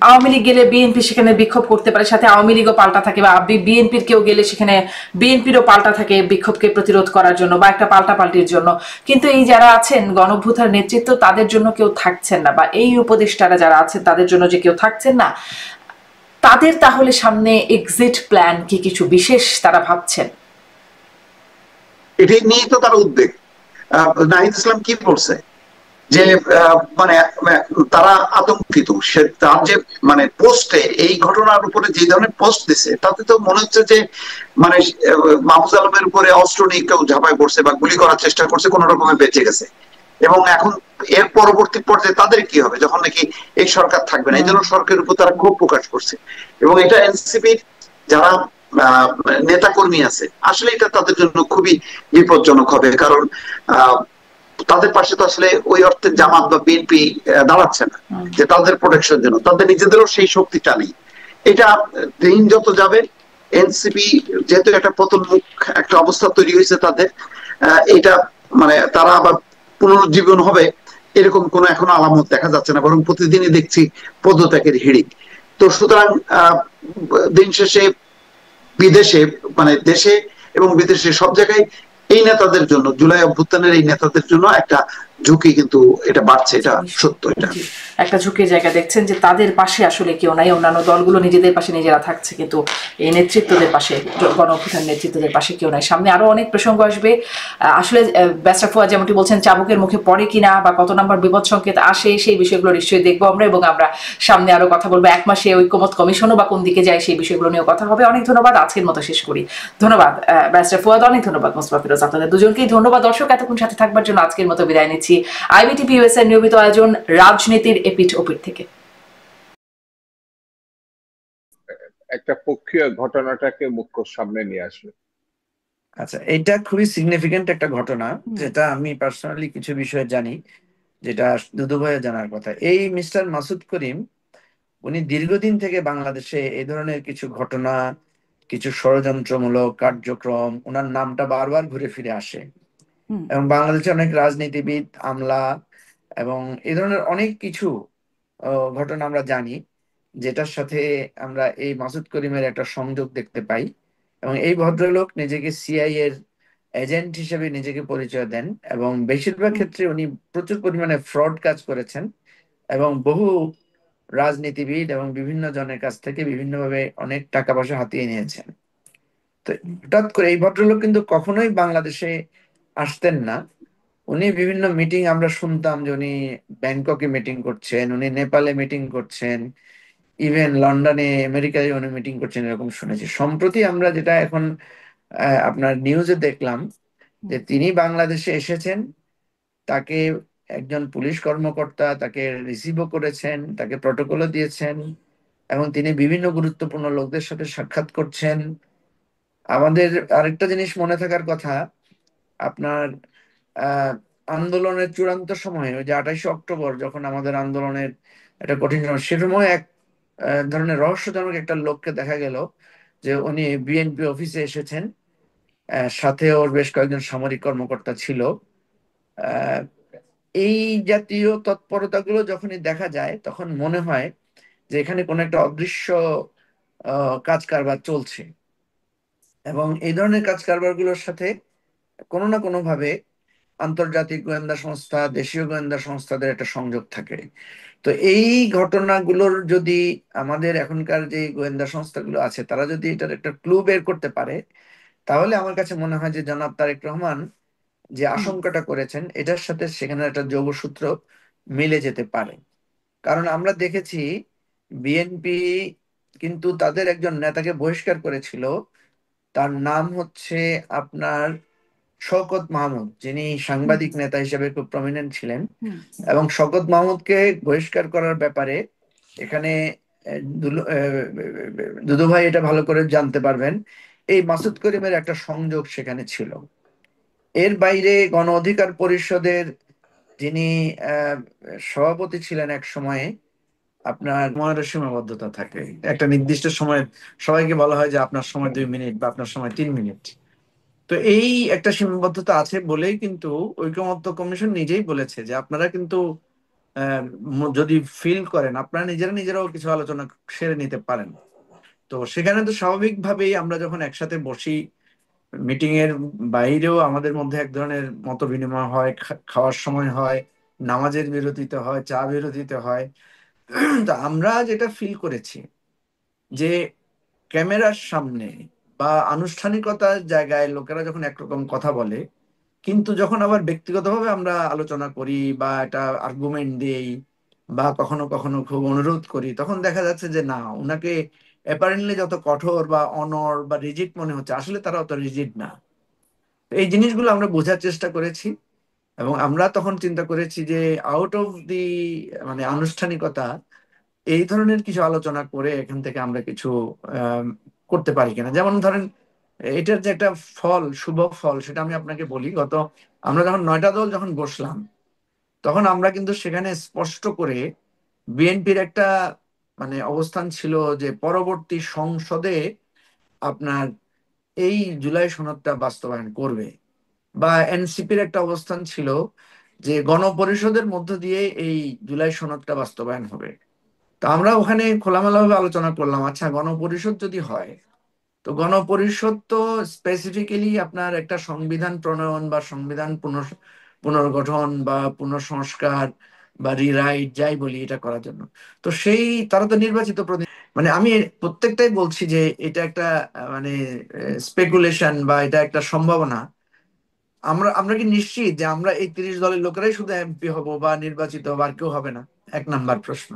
আওয়ামী লীগ গেলে বিএনপি সেখানে বিক্ষোভ করতে পারে, সাথে আওয়ামী লীগও পাল্টা থাকে, বা বিএনপির কেউ গেলে সেখানে বিএনপিরও পাল্টা থাকে বিক্ষোভকে প্রতিরোধ করার জন্য বা একটা পাল্টা পাল্টির জন্য। কিন্তু এই যারা আছেন গণঅভ্যুত্থান নেতৃত্ব, তাদের জন্য কেউ থাকছেন না, বা এই উপদেষ্টারা যারা আছেন তাদের জন্য যে কেউ থাকছেন না, তাদের তাহলে সামনে এক্সিট প্ল্যান কি কিছু বিশেষ তারা ভাবছেন? এটাই নিয়ে তো তার উদ্বেগ। নাহিদ ইসলাম কি বলছে যে মানে তারা আতঙ্কিত, সে তার যে মানে পোস্টে এই ঘটনার উপরে যে ধরনের পোস্ট দিছে তাতে তো মনে হচ্ছে যে মানে মাহফুজ আলমের উপরে অস্ত্র নিয়ে কেউ ঝাঁপায় পড়ছে বা গুলি করার চেষ্টা করছে, কোন রকমে বেঁচে গেছে। এবং এখন এর পরবর্তী পর্যায়ে তাদের কি হবে যখন নাকি এই সরকার থাকবে না, এই জন্য সরকারের উপর তারা ক্ষোভ প্রকাশ করছে। এবং এটা এনসিপির যারা নেতা কর্মী আছে আসলে এটা তাদের জন্য খুবই বিপজ্জনক হবে, কারণ তাদের পাশে তো আসলে ওই অর্থে জামাত বা বিএনপি দাঁড়াচ্ছে না যে তাদের প্রোটেকশন জন্য, তাদের নিজেদেরও সেই শক্তিটা নেই। এটা দিন যত যাবে এনসিপি যেহেতু একটা পতনমুখ একটা অবস্থা তৈরি হয়েছে তাদের, এটা মানে তারা আবার পুনরুজ্জীবন হবে এরকম কোনো এখনো আলামত দেখা যাচ্ছে না, বরং প্রতিদিনই দেখছি পদত্যাগের হিড়িক। তো সুতরাং দিন শেষে বিদেশে মানে দেশে এবং বিদেশে সব জায়গায় এই নেতাদের জন্য, জুলাই অভ্যুত্থানের এই নেতাদের জন্য একটা ঝুঁকি কিন্তু এটা বাড়ছে, এটা সত্য। এটা একটা ঝুঁকির জায়গা দেখছেন যে তাদের পাশে আসলে কেউ নাই, অন্যান্য দলগুলো নিজেদের পাশে নিজেরা থাকছে, কিন্তু এই নেতৃত্বদের পাশে, গণঅভ্যুত্থান নেতৃত্বদের পাশে কেউ নাই। সামনে আরো অনেক প্রসঙ্গ আসবে। আসলে ব্যারিস্টার ফুয়াদ যেমনটি বলছেন, চাবুকের মুখে পড়ে কিনা বা কত নম্বর বিপদ সংকেত আসে, সেই বিষয়গুলো নিশ্চয়ই দেখবো আমরা, এবং আমরা সামনে আরো কথা বলবো। এক মাসে ঐক্যমত কমিশনও বা কোন দিকে যায় সেই বিষয়গুলো নিয়েও কথা হবে। অনেক ধন্যবাদ, আজকের মতো শেষ করি। ধন্যবাদ ব্যারিস্টার ফুয়াদ, অনেক ধন্যবাদ মোস্তফা ফিরোজ, আপনাদের দুজনকেই ধন্যবাদ। দর্শক এতক্ষণ সাথে থাকবার জন্য আজকের মতো বিদায় নিচ্ছি আইবিটিভি ইউএস এর নিয়মিত আয়োজন রাজনীতির এপিঠ ওপিঠ থেকে। একটা পক্ষীয় ঘটনাটাকে মুখ্য সামনে নিয়ে আসবে। আচ্ছা, এটা খুবই সিগনিফিকেন্ট একটা ঘটনা, যেটা আমি পার্সোনালি কিছু বিষয় জানি, যেটা দুদু ভাইয়ের জানার কথা। এই মিস্টার মাসুদ করিম, উনি দীর্ঘদিন থেকে বাংলাদেশে এই ধরনের কিছু ঘটনা, কিছু ষড়যন্ত্রমূলক কার্যক্রম, ওনার নামটা বারবার ঘুরে ফিরে আসে। এবং বাংলাদেশে অনেক রাজনীতিবিদ, আমলা এবং এই ধরনের অনেক কিছু ঘটনা আমরা জানি, যেটার সাথে আমরা এই মাসুদ করিমের একটা সংযোগ দেখতে পাই। এবং এই ভদ্রলোক নিজেকে সিআই এর এজেন্ট হিসেবে নিজেকে পরিচয় দেন, এবং বেশিরভাগ ক্ষেত্রে উনি প্রচুর পরিমাণে ফ্রড কাজ করেছেন এবং বহু রাজনীতিবিদ এবং বিভিন্ন জনের কাছ থেকে বিভিন্নভাবে অনেক টাকা পয়সা হাতিয়ে নিয়েছেন। তো হঠাৎ করে এই ভদ্রলোক কিন্তু কখনোই বাংলাদেশে আসতেন না। উনি বিভিন্ন মিটিং আমরা শুনতাম যে উনি ব্যাংককে মিটিং করছেন, উনি নেপালে মিটিং করছেন, ইভেন লন্ডনে আমেরিকায় উনি মিটিং করছেন, এরকম শুনেছি। সম্প্রতি আমরা যেটা এখন আপনার নিউজে দেখলাম যে তিনি বাংলাদেশে এসেছেন, তাকে একজন পুলিশ কর্মকর্তা তাকে রিসিভও করেছেন, তাকে প্রটোকলও দিয়েছেন, এবং তিনি বিভিন্ন গুরুত্বপূর্ণ লোকদের সাথে সাক্ষাৎ করছেন। আমাদের আরেকটা জিনিস মনে থাকার কথা, আপনার আহ আন্দোলনের চূড়ান্ত সময়ে, ওই যে 28শে অক্টোবর যখন আমাদের আন্দোলনের একটা কঠিন সময়, সে সময় এক ধরনের রহস্যজনক একটা লোককে দেখা গেল যে উনি বিএনপি অফিসে এসেছেন, সাথে ওর বেশ কয়েকজন সামরিক কর্মকর্তা ছিল। আহ, এই জাতীয় তৎপরতাগুলো যখনই দেখা যায় তখন মনে হয় যে এখানে কোনো একটা অদৃশ্য কাজ কারবার চলছে, এবং এই ধরনের কাজ কারবারগুলোর সাথে কোনো না কোনো ভাবে আন্তর্জাতিক গোয়েন্দা সংস্থা, দেশীয় গোয়েন্দা সংস্থাদের একটা সংযোগ থাকে। তো এই ঘটনাগুলোর যদি আমাদের এখনকার যে গোয়েন্দা সংস্থাগুলো আছে তারা যদি এটার একটা ক্লু বের করতে পারে, তাহলে আমার কাছে মনে হয় যে জনাব তারেক রহমান যে আশঙ্কাটা করেছেন এটার সাথে সেখানে একটা যোগসূত্র মিলে যেতে পারে। কারণ আমরা দেখেছি বিএনপি কিন্তু তাদের একজন নেতাকে বহিষ্কার করেছিল, তার নাম হচ্ছে আপনার শওকত মাহমুদ, যিনি সাংবাদিক নেতা হিসেবে খুব প্রমিনেন্ট ছিলেন। এবং শওকত মাহমুদকে বহিষ্কার করার ব্যাপারে এখানে দুদু ভাই এটা ভালো করে জানতে পারবেন, এই মাসুদ করিমের একটা সংযোগ সেখানে ছিল। এর বাইরে গণ অধিকার পরিষদের যিনি আহ, সভাপতি ছিলেন এক সময়ে, আপনার সময়ের সীমাবদ্ধতা থাকে, একটা নির্দিষ্ট সময় সবাইকে বলা হয় যে আপনার সময় 2 মিনিট বা আপনার সময় 3 মিনিট। তো এই একটা সীমাবদ্ধতা আছে বলেই কিন্তু ঐকমত্য কমিশন নিজেই বলেছে যে আপনারা কিন্তু যদি ফিল করেন আপনারা নিজেরাও কিছু আলোচনা সেরে নিতে পারেন। তো সেখানে তো স্বাভাবিকভাবেই আমরা যখন একসাথে বসি, মিটিং এর বাইরেও আমাদের মধ্যে এক ধরনের মত বিনিময় হয়, খাওয়ার সময় হয়, নামাজের বিরতিতে হয়, চা বিরতিতে হয়। তো আমরা যেটা ফিল করেছি যে ক্যামেরার সামনে বা আনুষ্ঠানিকতার জায়গায় লোকেরা যখন একরকম কথা বলে, কিন্তু যখন আবার ব্যক্তিগতভাবে আমরা আলোচনা করি বা একটা আর্গুমেন্ট দিই বা কখনো কখনো খুব অনুরোধ করি, তখন দেখা যাচ্ছে যে না, ওনাকে অ্যাপারেন্টলি যত কঠোর বা অনড় বা রিজিড মনে হচ্ছে, আসলে তারা অত রিজিড না। এই জিনিসগুলো আমরা বোঝার চেষ্টা করেছি, এবং আমরা তখন চিন্তা করেছি যে আউট অফ দি মানে আনুষ্ঠানিকতা এই ধরনের কিছু আলোচনা করে এখান থেকে আমরা কিছু আহ, করতে পারি কিনা। যেমন ধরেন এটার যে একটা ফল, শুভ ফল, সেটা আমি আপনাকে বলি। আমরা যখন 9টা দল যখন বসলাম, তখন আমরা কিন্তু সেখানে স্পষ্ট করে বিএনপির একটা মানে অবস্থান ছিল যে পরবর্তী সংসদে আপনার এই জুলাই সনদটা বাস্তবায়ন করবে, বা এনসিপির একটা অবস্থান ছিল যে গণপরিষদের মধ্য দিয়ে এই জুলাই সনদটা বাস্তবায়ন হবে। তো আমরা ওখানে খোলামেলাভাবে আলোচনা করলাম, আচ্ছা গণপরিষদ যদি হয়, তো গণপরিষদ তো স্পেসিফিক্যালি আপনার একটা সংবিধান প্রণয়ন বা সংবিধান পুনর্গঠন বা পুনঃসংস্কার বা রিরাইট যাই বলি এটা করার জন্য। তো সেই তারা তো নির্বাচিত মানে আমি প্রত্যেকটাই বলছি যে এটা একটা মানে স্পেকুলেশন বা এটা একটা সম্ভাবনা। আমরা আমরা কি নিশ্চিত যে আমরা এই 30 দলের লোকেরাই শুধু এমপি হব বা নির্বাচিত হবো, আর কেউ হবে না? 1 নাম্বার প্রশ্ন।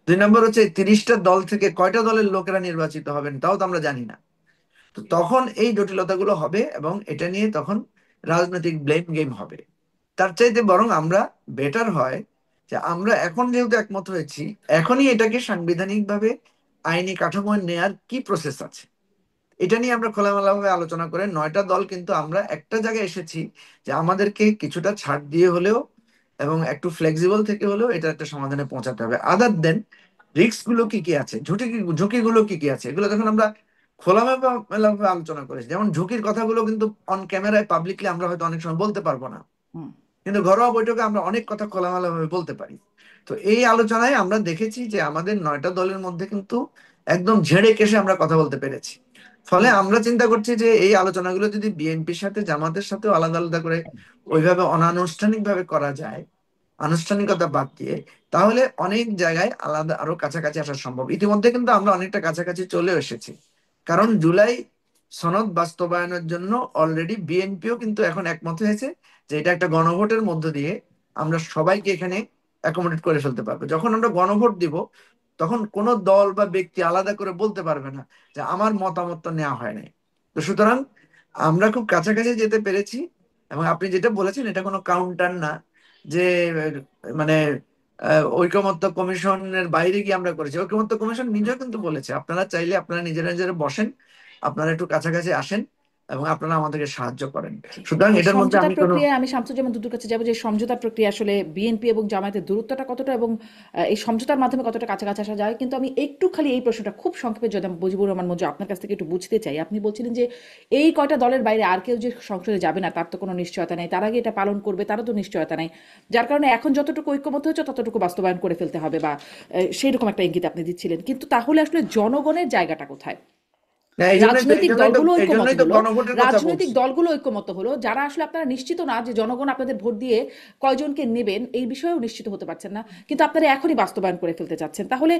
2 নম্বর হচ্ছে 30টা দল থেকে কয়টা দলের লোকেরা নির্বাচিত হবেন তাও তো আমরা জানি না। তো তখন এই জটিলতাগুলো হবে এবং এটা নিয়ে তখন রাজনৈতিক ব্লেম গেম হবে। তার চাইতে বরং আমরা বেটার হয় যে আমরা এখন যেহেতু একমত হয়েছি, এখনই এটাকে সাংবিধানিকভাবে আইনি কাঠামো নেয়ার কি প্রসেস আছে এটা নিয়ে আমরা খোলামেলাভাবে আলোচনা করে 9টা দল কিন্তু আমরা একটা জায়গায় এসেছি যে আমাদেরকে কিছুটা ছাড় দিয়ে হলেও এবং একটু ফ্লেক্সিবল থেকে হলেও এটা একটা সমাধানে পৌঁছাতে হবে। আদার দেন রিস্ক গুলো কি কি আছে, ঝুঁকিগুলো কি কি আছে, এগুলো যখন আমরা খোলামেলাভাবে আলোচনা করেছি, যেমন ঝুঁকির কথাগুলো কিন্তু অন ক্যামেরায় পাবলিকলি আমরা হয়তো অনেক সময় বলতে পারবো না, কিন্তু ঘরোয়া বৈঠকে আমরা অনেক কথা খোলামেলাভাবে বলতে পারি। তো এই আলোচনায় আমরা দেখেছি যে আমাদের 9টা দলের মধ্যে কিন্তু একদম ঝেড়ে কেশে আমরা কথা বলতে পেরেছি। ফলে আমরা চিন্তা করছি যে এই আলোচনাগুলো যদি বিএনপির সাথে জামাতের সাথেও আলাদা আলাদা করে ওইভাবে অনানুষ্ঠানিক ভাবে করা যায়, আনুষ্ঠানিকতা বাদ দিয়ে, তাহলে অনেক জায়গায় আলাদা আরো কাছাকাছি আসা সম্ভব। ইতিমধ্যে কিন্তু আমরা অনেকটা কাছাকাছি চলে এসেছি, কারণ জুলাই সনদ বাস্তবায়নের জন্য অলরেডি বিএনপিও কিন্তু এখন একমত হয়েছে যে এটা একটা গণভোটের মধ্য দিয়ে আমরা সবাইকে এখানে অ্যাকোমোডেট করে ফেলতে পারবো। যখন আমরা গণভোট দিব তখন কোনো দল বা ব্যক্তি আলাদা করে বলতে পারবে না যে আমার মতামত তো নেওয়া হয় নাই। তো সুতরাং আমরা খুব কাছাকাছি যেতে পেরেছি, এবং আপনি যেটা বলেছেন এটা কোনো কাউন্টার না যে মানে ঐকমত্য কমিশনের বাইরে গিয়ে আমরা করেছি। ঐকমত্য কমিশন নিজেও কিন্তু বলেছে আপনারা চাইলে আপনারা নিজেরা নিজেরা বসেন, আপনারা একটু কাছাকাছি আসেন এবং আপনারা আমাদেরকে সাহায্য করেন। জি। সুতরাং এই এটার মধ্যে সমঝোতার আমি কোনো প্রক্রিয়ায় আমি শামসুজ্জামান দুদুর কাছে যাবো যে সমঝোতার প্রক্রিয়া আসলে বিএনপি এবং জামায়াতের দূরত্বটা কতটা এবং এই সমঝোতার মাধ্যমে কতটা কাছাকাছি আসা যায়। কিন্তু আমি একটু খালি এই প্রশ্নটা খুব সংক্ষেপে যদি আমি মুজিবুর রহমান মঞ্জু আপনার কাছ থেকে একটু বুঝতে চাই। আপনি বলছিলেন যে এই কয়টা দলের বাইরে আর কেউ যে সংসদে যাবে না তার তো কোনো নিশ্চয়তা নেই, তার আগে এটা পালন করবে তারও তো নিশ্চয়তা নেই, যার কারণে এখন যতটুকু ঐক্যমত হয়েছে ততটুকু বাস্তবায়ন করে ফেলতে হবে বা সেই রকম একটা ইঙ্গিত আপনি দিচ্ছিলেন। কিন্তু তাহলে আসলে জনগণের জায়গাটা কোথায়? না, এই জন্যই তো রাজনৈতিক দলগুলো এই ঐক্যমত জন্যই তো হলো, গণভোটের কথা রাজনৈতিক বলছি। দলগুলো ঐক্যমত হলো, যারা আসলে আপনারা নিশ্চিত না যে জনগণ আপনাদের ভোট দিয়ে কয়জনকে নেবেন এই বিষয়েও নিশ্চিত হতে পারছেন না, কিন্তু আপনারা এখনই বাস্তবায়ন করে ফেলতে চাচ্ছেন। তাহলে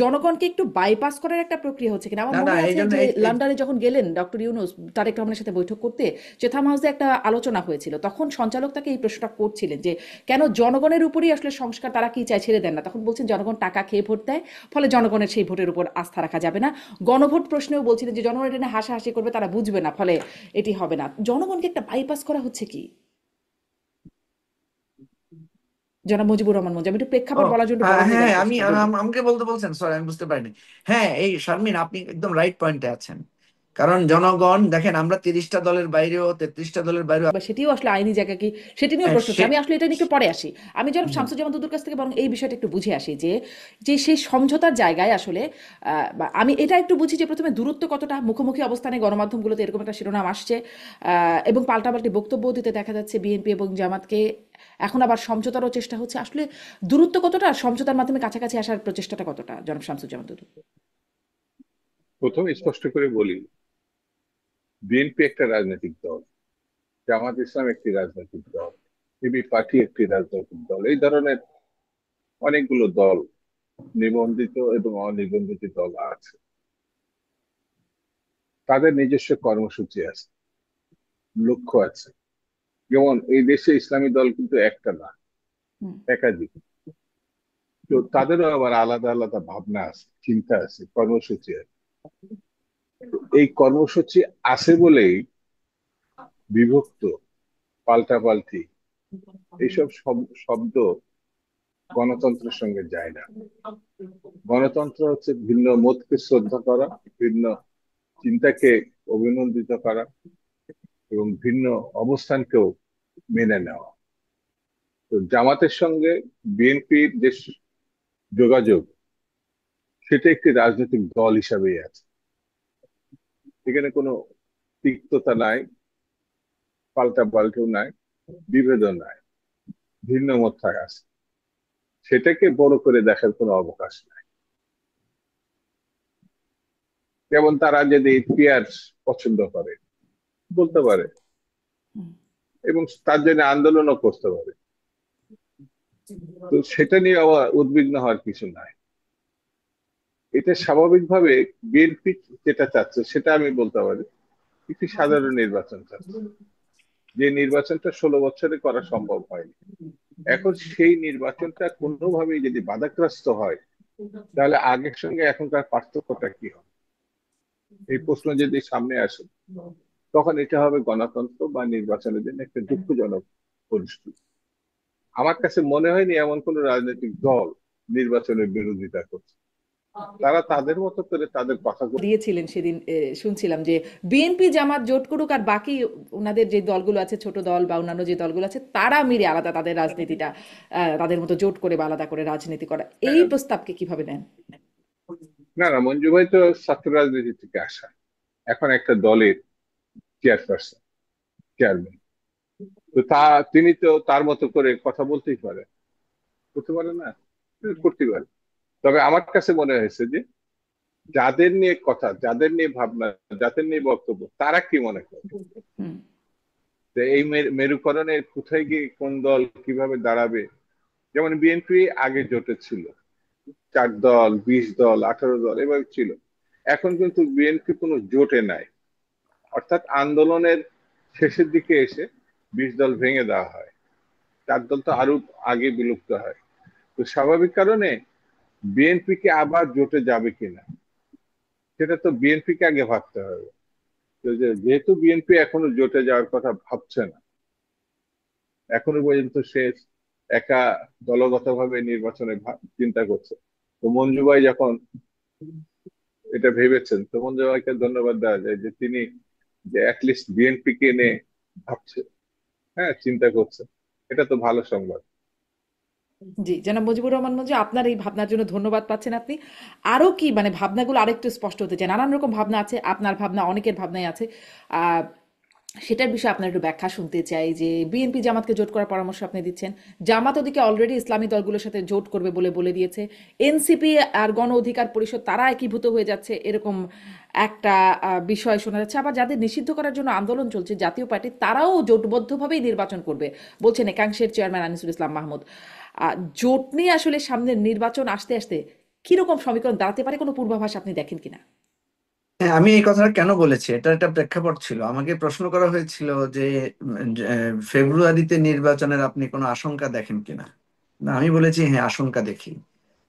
জনগণকে একটু বাইপাস করার একটা প্রক্রিয়া হচ্ছে কিনা? আমার না না, মনে এই আছে জন্য যে লন্ডনে যখন গেলেন ডক্টর ইউনূস তারেক রহমানের সাথে বৈঠক করতে, চেথাম হাউসে একটা আলোচনা হয়েছিল, তখন সঞ্চালক তাকে এই প্রশ্নটা করছিলেন যে কেন জনগণের উপরই আসলে সংস্কার তারা কি চায় ছেড়ে দেন না। তখন বলছেন জনগণ টাকা খেয়ে ভোট দেয়, ফলে জনগণের সেই ভোটের উপর আস্থা রাখা যাবে না। গণভোট প্রশ্নেও বলছিলেন যে জনগণ এটা নিয়ে হাসাহাসি করবে, তারা বুঝবে না, ফলে এটি হবে না। জনগণকে একটা বাইপাস করা হচ্ছে কি জনাব মুজিবুর রহমান মঞ্জু? আমি একটু ও প্রেক্ষাপট বলার জন্য হ্যাঁ বড় হয়ে হ্যাঁ, গেল আমি প্রশ্নটা, বলুন। আমাকে বলতে বলছেন, সরি আমি বুঝতে পারিনি। হ্যাঁ, এই শারমিন আপনি একদম রাইট পয়েন্টে আছেন। কারণ জনগণ দেখেন, আমরা 30টা দলের বাইরেও 33টা দলের বাইরেও বা সেটিও আসলে আইনি জায়গা কি, সেটি নিয়েও প্রশ্ন হচ্ছে। সে আমি আসলে এটা নিয়ে একটু পরে আসি। আমি জনাব হুম। শামসুজ্জামান দুদুর কাছ থেকে বরং এই বিষয়টা একটু বুঝে আসি যে যে সেই সমঝোতার জায়গায় আসলে আমি এটা একটু বুঝি যে প্রথমে দূরত্ব কতটা, মুখোমুখি অবস্থানে গণমাধ্যমগুলোতে এরকম একটা শিরোনাম আসছে এবং পাল্টাপাল্টি বক্তব্য দিতে দেখা যাচ্ছে বিএনপি এবং জামাতকে। এখন আবার সমঝোতারও চেষ্টা হচ্ছে। আসলে দূরত্ব কতটা, আর সমঝোতার মাধ্যমে কাছাকাছি আসার প্রচেষ্টাটা কতটা, জনাব শামসুজ্জামান দুদু? প্রথম স্পষ্ট করে বলি, বিএনপি একটা রাজনৈতিক দল, জামাত ইসলাম একটি রাজনৈতিক দল, এবি পার্টি একটি রাজনৈতিক দল। এই ধরনের অনেকগুলো দল, নিবন্ধিত এবং অনিবন্ধিত দল আছে। তাদের নিজস্ব কর্মসূচি আছে, লক্ষ্য আছে। যেমন এই দেশে ইসলামী দল কিন্তু একটা না, হুম। একাধিক। তো তাদেরও আবার আলাদা আলাদা ভাবনা আছে, চিন্তা আছে, কর্মসূচি আছে। এই কর্মসূচি আছে বলেই বিভক্ত, পাল্টাপাল্টি এইসব শব্দ গণতন্ত্রের সঙ্গে যায় না। গণতন্ত্র হচ্ছে ভিন্ন মতকে শ্রদ্ধা করা, ভিন্ন চিন্তাকে অভিনন্দিত করা এবং ভিন্ন অবস্থানকেও মেনে নেওয়া। তো জামাতের সঙ্গে বিএনপির যে যোগাযোগ, সেটা একটি রাজনৈতিক দল হিসাবেই আছে। এখানে কোনো তিক্ততা নাই, পাল্টাপাল্টিও নাই, বিভেদও নাই, ভিন্ন মত থাকা আছে। সেটাকে বড় করে দেখার কোনো অবকাশ নাই। যেমন তারা যদি পিয়ার পছন্দ করে বলতে পারে, এবং তার জন্য আন্দোলনও করতে পারে। তো সেটা নিয়ে আবার উদ্বিগ্ন হওয়ার কিছু নাই। এটা স্বাভাবিকভাবে বিএনপি যেটা চাচ্ছে সেটা আমি বলতে পারি, একটি সাধারণ নির্বাচন চাচ্ছে, যে নির্বাচনটা 16 বছরে করা সম্ভব হয়নি। এখন সেই নির্বাচনটা কোনোভাবেই যদি বাধাগ্রস্ত হয়, তাহলে আগের সঙ্গে এখনকার পার্থক্যটা কি হবে, এই প্রশ্ন যদি সামনে আসে, তখন এটা হবে গণতন্ত্র বা নির্বাচনের জন্য একটা দুঃখজনক পরিস্থিতি। আমার কাছে মনে হয়নি এমন কোন রাজনৈতিক দল নির্বাচনের বিরোধিতা করছে। তারা তাদের মতো করে তাদের কথাগুলো দিয়েছিলেন সেদিন শুনছিলাম যে বিএনপি জামাত জোট করুক আর বাকি ওনাদের যে দলগুলো আছে, ছোট দল বা অন্যান্য যে দলগুলো আছে, তারা মিলে আলাদা তাদের রাজনীতিটা তাদের মতো জোট করে বা আলাদা করে রাজনীতি করা, এই প্রস্তাবকে কিভাবে নেন? না না, মঞ্জু ভাই তো ছাত্র রাজনীতি থেকে আসা, এখন একটা দলের চেয়ারপারসন, চেয়ারম্যান। তো তিনি তো তার মতো করে কথা বলতেই পারে, করতে পারে না? করতে পারে। তবে আমার কাছে মনে হয়েছে যে যাদের নিয়ে কথা, যাদের নিয়ে ভাবনা, যাদের নিয়ে বক্তব্য, তারা কি মনে করে হুম। যে এই মেরুকরণে কোথায় গিয়ে কোন দল কিভাবে দাঁড়াবে। যেমন বিএনপি আগে জোটে ছিল, 4 দল, 20 দল, 18 দল এভাবে ছিল। এখন কিন্তু বিএনপি কোনো জোটে নাই, অর্থাৎ আন্দোলনের শেষের দিকে এসে 20 দল ভেঙে দেওয়া হয়, 4 দল তো আরো আগে বিলুপ্ত হয়। তো স্বাভাবিক কারণে বিএনপি কে আবার জোটে যাবে কিনা, সেটা তো বিএনপি কে আগে ভাবতে হবে। তো যেহেতু বিএনপি এখনো জোটে যাওয়ার কথা ভাবছে না, এখনো পর্যন্ত সে একা দলগতভাবে নির্বাচনে চিন্তা করছে, তো মঞ্জু ভাই যখন এটা ভেবেছেন, তো মঞ্জু ভাইকে ধন্যবাদ দেওয়া যায় যে তিনি যে অ্যাটলিস্ট বিএনপি কে নিয়ে ভাবছে, হ্যাঁ চিন্তা করছে, এটা তো ভালো সংবাদ। জি, জনাব মুজিবুর রহমান মঞ্জু, আপনার এই ভাবনার জন্য ধন্যবাদ পাচ্ছেন আপনি। আরো কি মানে ভাবনাগুলো আরেকটু স্পষ্ট হতে চায়? নানান রকম ভাবনা আছে, আপনার ভাবনা অনেকের ভাবনাই আছে। আহ সেটার বিষয়ে আপনার একটু ব্যাখ্যা শুনতে চাই যে বিএনপি জামাতকে জোট করার পরামর্শ আপনি দিচ্ছেন, জামাত ওদিকে অলরেডি ইসলামী দলগুলোর সাথে জোট করবে বলে বলে দিয়েছে, এনসিপি আর গণ অধিকার পরিষদ তারা একীভূত হয়ে যাচ্ছে, এরকম একটা বিষয় শোনা যাচ্ছে। আবার যাদের নিষিদ্ধ করার জন্য আন্দোলন চলছে জাতীয় পার্টি, তারাও জোটবদ্ধভাবেই নির্বাচন করবে বলছেন একাংশের চেয়ারম্যান আনিসুল ইসলাম মাহমুদ। জোট নিয়ে আসলে সামনের নির্বাচন আসতে আসতে কিরকম সমীকরণ দাঁড়াতে পারে, কোনো পূর্বাভাস আপনি দেখেন কিনা? হ্যাঁ, আমি এই কথাটা কেন বলেছি, এটা একটা প্রেক্ষাপট ছিল। আমাকে প্রশ্ন করা হয়েছিল যে ফেব্রুয়ারিতে নির্বাচনের আপনি কোনো আশঙ্কা দেখেন কিনা। না, আমি বলেছি হ্যাঁ, আশঙ্কা দেখি।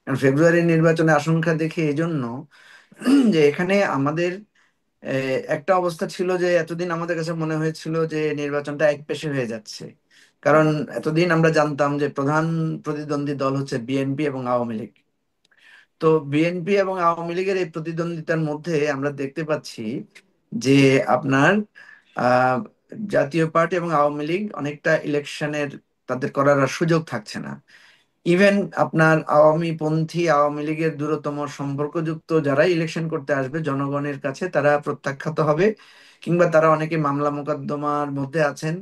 কারণ ফেব্রুয়ারির নির্বাচনে আশঙ্কা দেখি এই জন্য যে এখানে আমাদের একটা অবস্থা ছিল যে এতদিন আমাদের কাছে মনে হয়েছিল যে নির্বাচনটা একপেশে হয়ে যাচ্ছে। কারণ এতদিন আমরা জানতাম যে প্রধান প্রতিদ্বন্দ্বী দল হচ্ছে বিএনপি এবং আওয়ামী লীগ। তো বিএনপি এবং আওয়ামী লীগের এই প্রতিদ্বন্দ্বিতার মধ্যে আমরা দেখতে পাচ্ছি যে আপনার আহ জাতীয় পার্টি এবং আওয়ামী লীগ অনেকটা ইলেকশনের তাদের করার আর সুযোগ থাকছে না। ইভেন আপনার আওয়ামী পন্থী আওয়ামী লীগের দূরতম সম্পর্কযুক্ত যারা ইলেকশন করতে আসবে জনগণের কাছে, তারা প্রত্যাখ্যাত হবে, কিংবা তারা অনেকে মামলা মোকদ্দমার মধ্যে আছেন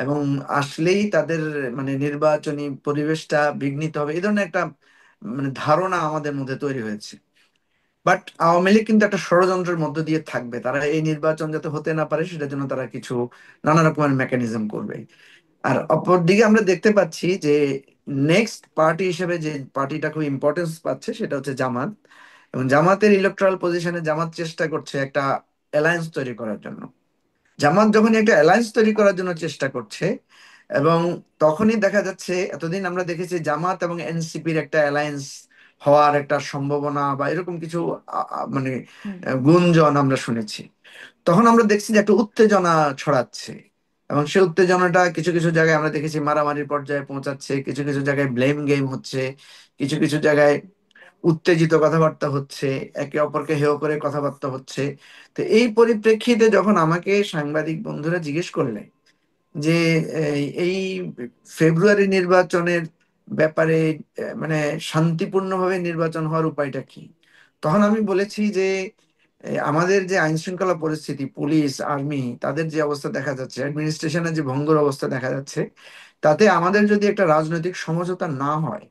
এবং আসলেই তাদের মানে নির্বাচনী পরিবেশটা বিঘ্নিত হবে, এই ধরনের একটা মানে ধারণা আমাদের মধ্যে তৈরি হয়েছে। বাট আওয়ামী লীগ কিন্তু একটা ষড়যন্ত্রের মধ্য দিয়ে থাকবে, তারা এই নির্বাচন যাতে হতে না পারে সেটার জন্য তারা কিছু নানা রকমের মেকানিজম করবে। আর অপরদিকে আমরা দেখতে পাচ্ছি যে নেক্সট পার্টি হিসেবে যে পার্টিটা খুব ইম্পর্টেন্স পাচ্ছে সেটা হচ্ছে জামাত। এবং জামাতের ইলেকট্রাল পজিশনে জামাত চেষ্টা করছে একটা অ্যালায়েন্স তৈরি করার জন্য। জামাত যখন একটা অ্যালায়েন্স তৈরি করার জন্য চেষ্টা করছে, এবং তখনই দেখা যাচ্ছে, এতদিন আমরা দেখেছি জামাত এবং এনসিপির একটা অ্যালায়েন্স হওয়ার একটা সম্ভাবনা বা এরকম কিছু মানে গুঞ্জন আমরা শুনেছি। তখন আমরা দেখছি যে একটা উত্তেজনা ছড়াচ্ছে, এবং সেই উত্তেজনাটা কিছু কিছু জায়গায় আমরা দেখেছি মারামারির পর্যায়ে পৌঁছাচ্ছে, কিছু কিছু জায়গায় ব্লেম গেম হচ্ছে, কিছু কিছু জায়গায় উত্তেজিত কথাবার্তা হচ্ছে, একে অপরকে হেয় করে কথাবার্তা হচ্ছে। তো এই পরিপ্রেক্ষিতে যখন আমাকে সাংবাদিক বন্ধুরা জিজ্ঞেস করলেন যে এই ফেব্রুয়ারি নির্বাচনের ব্যাপারে মানে শান্তিপূর্ণভাবে নির্বাচন হওয়ার উপায়টা কি, তখন আমি বলেছি যে আমাদের যে আইন শৃঙ্খলা পরিস্থিতি, পুলিশ আর্মি তাদের যে অবস্থা দেখা যাচ্ছে, অ্যাডমিনিস্ট্রেশনের যে ভঙ্গুর অবস্থা দেখা যাচ্ছে, তাতে আমাদের যদি একটা রাজনৈতিক সমঝোতা না হয়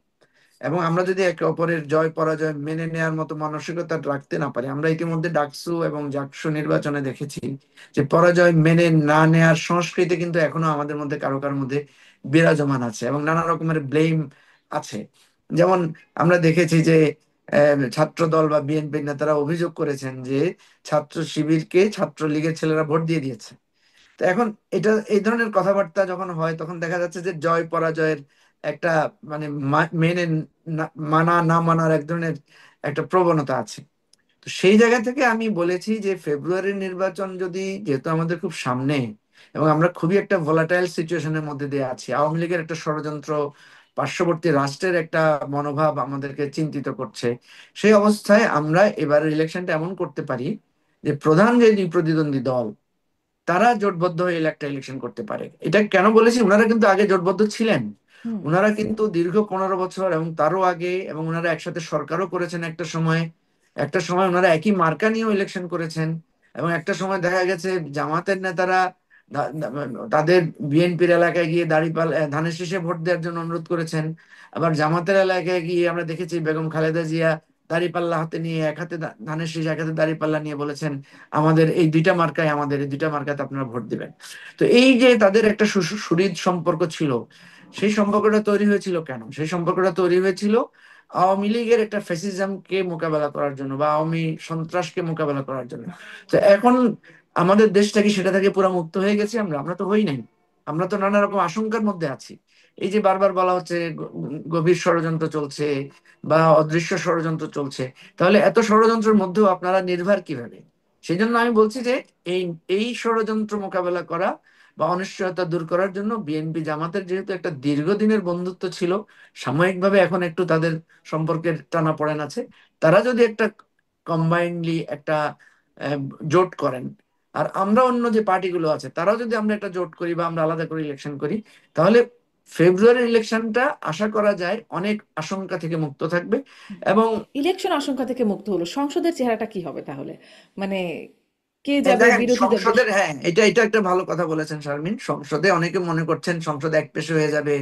এবং আমরা যদি একে অপরের জয় পরাজয় মেনে নেওয়ার মতো মানসিকতা রাখতে না পারি, আমরা ইতিমধ্যে ডাকসু এবং জাকসু নির্বাচনে দেখেছি যে পরাজয় মেনে না নেওয়ার সংস্কৃতি কিন্তু এখনো আমাদের মধ্যে কারো কারোর মধ্যে বিরাজমান আছে এবং নানা রকমের ব্লেম আছে। যেমন আমরা দেখেছি যে ছাত্র দল বা বিএনপি নেতারা অভিযোগ করেছেন যে ছাত্র শিবিরকে ছাত্রলীগের ছেলেরা ভোট দিয়ে দিয়েছে। তো এখন এটা এই ধরনের কথাবার্তা যখন হয় তখন দেখা যাচ্ছে যে জয় পরাজয়ের একটা মানে মেনে মানা না মানার এক ধরনের একটা প্রবণতা আছে। তো সেই জায়গা থেকে আমি বলেছি যে ফেব্রুয়ারির নির্বাচন যদি, যেহেতু আমাদের খুব সামনে এবং আমরা খুবই একটা ভোলাটাইল সিচুয়েশনের মধ্যে দিয়ে আছি, আওয়ামী লীগের একটা ষড়যন্ত্র, পার্শ্ববর্তী রাষ্ট্রের একটা মনোভাব আমাদেরকে চিন্তিত করছে, সেই অবস্থায় আমরা এবারের ইলেকশনটা এমন করতে পারি যে প্রধান যে দুই প্রতিদ্বন্দ্বী দল তারা জোটবদ্ধ হয়ে একটা ইলেকশন করতে পারে। এটা কেন বলেছি, ওনারা কিন্তু আগে জোটবদ্ধ ছিলেন, ওনারা কিন্তু দীর্ঘ 15 বছর এবং তারও আগে, এবং ওনারা একসাথে সরকারও করেছেন একটা সময়, একটা সময় ওনারা একই মার্কা নিয়েও ইলেকশন করেছেন, এবং একটা সময় দেখা গেছে জামাতের নেতারা তাদের বিএনপির এলাকায় গিয়ে দাঁড়িপাল্লা ধানের শীষে ভোট দেওয়ার জন্য অনুরোধ করেছেন। আবার জামাতের এলাকায় গিয়ে আমরা দেখেছি বেগম খালেদা জিয়া দাঁড়িপাল্লা হাতে নিয়ে, এক হাতে ধানের শীষ এক হাতে দাঁড়িপাল্লা নিয়ে বলেছেন আমাদের এই দুইটা মার্কায়, আমাদের এই দুইটা মার্কাতে আপনারা ভোট দিবেন। তো এই যে তাদের একটা সুহৃদ সম্পর্ক ছিল, সেই সম্পর্কটা তৈরি হয়েছিল কেন? সেই সম্পর্কটা তৈরি হয়েছিল আওয়ামী লীগের একটা ফ্যাসিজমকে মোকাবেলা করার জন্য বা আওয়ামী সন্ত্রাসকে মোকাবেলা করার জন্য। তো এখন আমাদের দেশটা কি সেটা থেকে পুরো মুক্ত হয়ে গেছি? আমরা আমরা তো হই নাই, আমরা তো নানা রকম আশঙ্কার মধ্যে আছি। এই যে বারবার বলা হচ্ছে গভীর ষড়যন্ত্র চলছে বা অদৃশ্য ষড়যন্ত্র চলছে, তাহলে এত ষড়যন্ত্রের মধ্যেও আপনারা নির্ভর কিভাবে? সেই জন্য আমি বলছি যে এই এই ষড়যন্ত্র মোকাবেলা করা বা অনিশ্চয়তা দূর করার জন্য বিএনপি জামাতের যেহেতু একটা দীর্ঘদিনের বন্ধুত্ব ছিল, সাময়িকভাবে এখন একটু তাদের সম্পর্কের টানাপোড়েন আছে, তারা যদি একটা কম্বাইন্ডলি একটা আহ, জোট করেন, আর আমরা অন্য যে পার্টিগুলো আছে তারাও যদি আমরা একটা জোট করি বা আমরা আলাদা করে ইলেকশন করি, তাহলে ফেব্রুয়ারির ইলেকশনটা আশা করা যায় অনেক আশঙ্কা থেকে মুক্ত থাকবে। এবং ইলেকশন আশঙ্কা থেকে মুক্ত হলো, সংসদের চেহারাটা কি হবে তাহলে? মানে কে যাবে দেখেন বিরোধী দল? সংসদের, হ্যাঁ এটা এটা একটা ভালো কথা বলেছেন শারমিন। সংসদে অনেকে মনে করছেন সংসদ একপেশে হয়ে যাবে,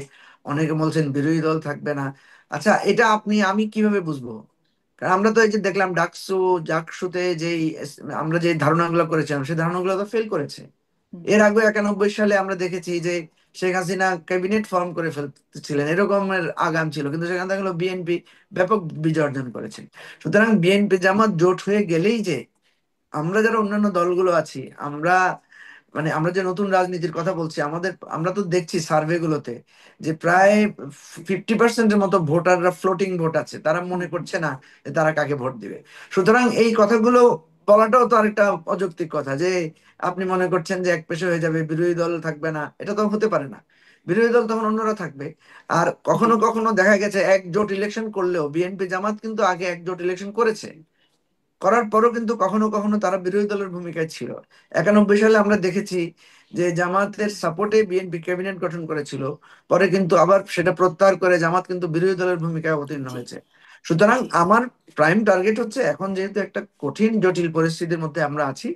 অনেকে বলছেন বিরোধী দল থাকবে না। আচ্ছা এটা আমি কিভাবে বুঝবো? কারণ আমরা তো এই যে দেখলাম জাকসুতে যেই আমরা যে ধারণাগুলো করেছিলাম সেই ধারণাগুলো তো ফেল করেছে। হুম, এর আগে 91 সালে আমরা দেখেছি যে শেখ হাসিনা ক্যাবিনেট ফর্ম করে ফেলছিলেন, এরকমের আগাম ছিল, কিন্তু সেখানে দেখা গেলো বিএনপি ব্যাপক বিজয় অর্জন করেছে। সুতরাং বিএনপি জামাত জোট হয়ে গেলেই যে আমরা যারা অন্যান্য দলগুলো আছি, আমরা আমরা যে নতুন রাজনীতির কথা বলছি, আমরা তো দেখছি সার্ভে গুলোতে যে প্রায় 50%-এর মতো ভোটাররা ফ্লোটিং ভোট আছে, তারা মনে করছে না যে তারা কাকে ভোট দিবে। সুতরাং এই কথাগুলো বলাটাও তো আরেকটা অযৌক্তিক কথা যে আপনি মনে করছেন যে একপেশে হয়ে যাবে, বিরোধী দল থাকবে না, এটা তো হতে পারে না। বিরোধী দল তখন অন্যরা থাকবে। আর কখনো কখনো দেখা গেছে একজোট ইলেকশন করলেও বিএনপি জামাত কিন্তু আগে একজোট ইলেকশন করেছে, করার পরও কিন্তু কখনো কখনো তারা বিরোধী দলের ভূমিকায় ছিল। 91 সালে আমরা দেখেছি যে জামাতের সাপোর্টে বিএনপি ক্যাবিনেট গঠন করেছিল, পরে কিন্তু আবার সেটা প্রত্যাহার করে জামাত কিন্তু বিরোধী দলের ভূমিকায় অবতীর্ণ জি, হয়েছে। সুতরাং জি। আমার প্রাইম টার্গেট হচ্ছে, এখন যেহেতু একটা কঠিন জটিল পরিস্থিতির মধ্যে আমরা আছি,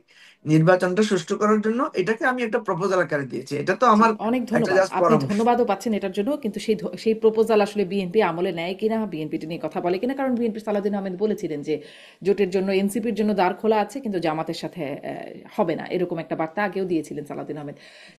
নির্বাচনটা সুষ্ঠু করার জন্য এটাকে আমি একটা প্রপোজাল আকারে দিয়েছি। এটা তো জি, আমার অনেক একটা ধন্যবাদ। জাস্ট আপনি পরামর্শ। ধন্যবাদও পাচ্ছেন এটার জন্য, কিন্তু সেই প্রপোজাল আসলে বিএনপি আমলে নেয় কিনা, বিএনপিটি নিয়ে কথা বলে কিনা। কারণ বিএনপি সালাউদ্দিন আহমেদ বলেছিলেন যে জোটের জন্য এনসিপির জন্য দ্বার খোলা আছে, কিন্তু জামাতের সাথে হবে না, এরকম একটা বার্তা আগেও দিয়েছিলেন সালাউদ্দিন আহমেদ।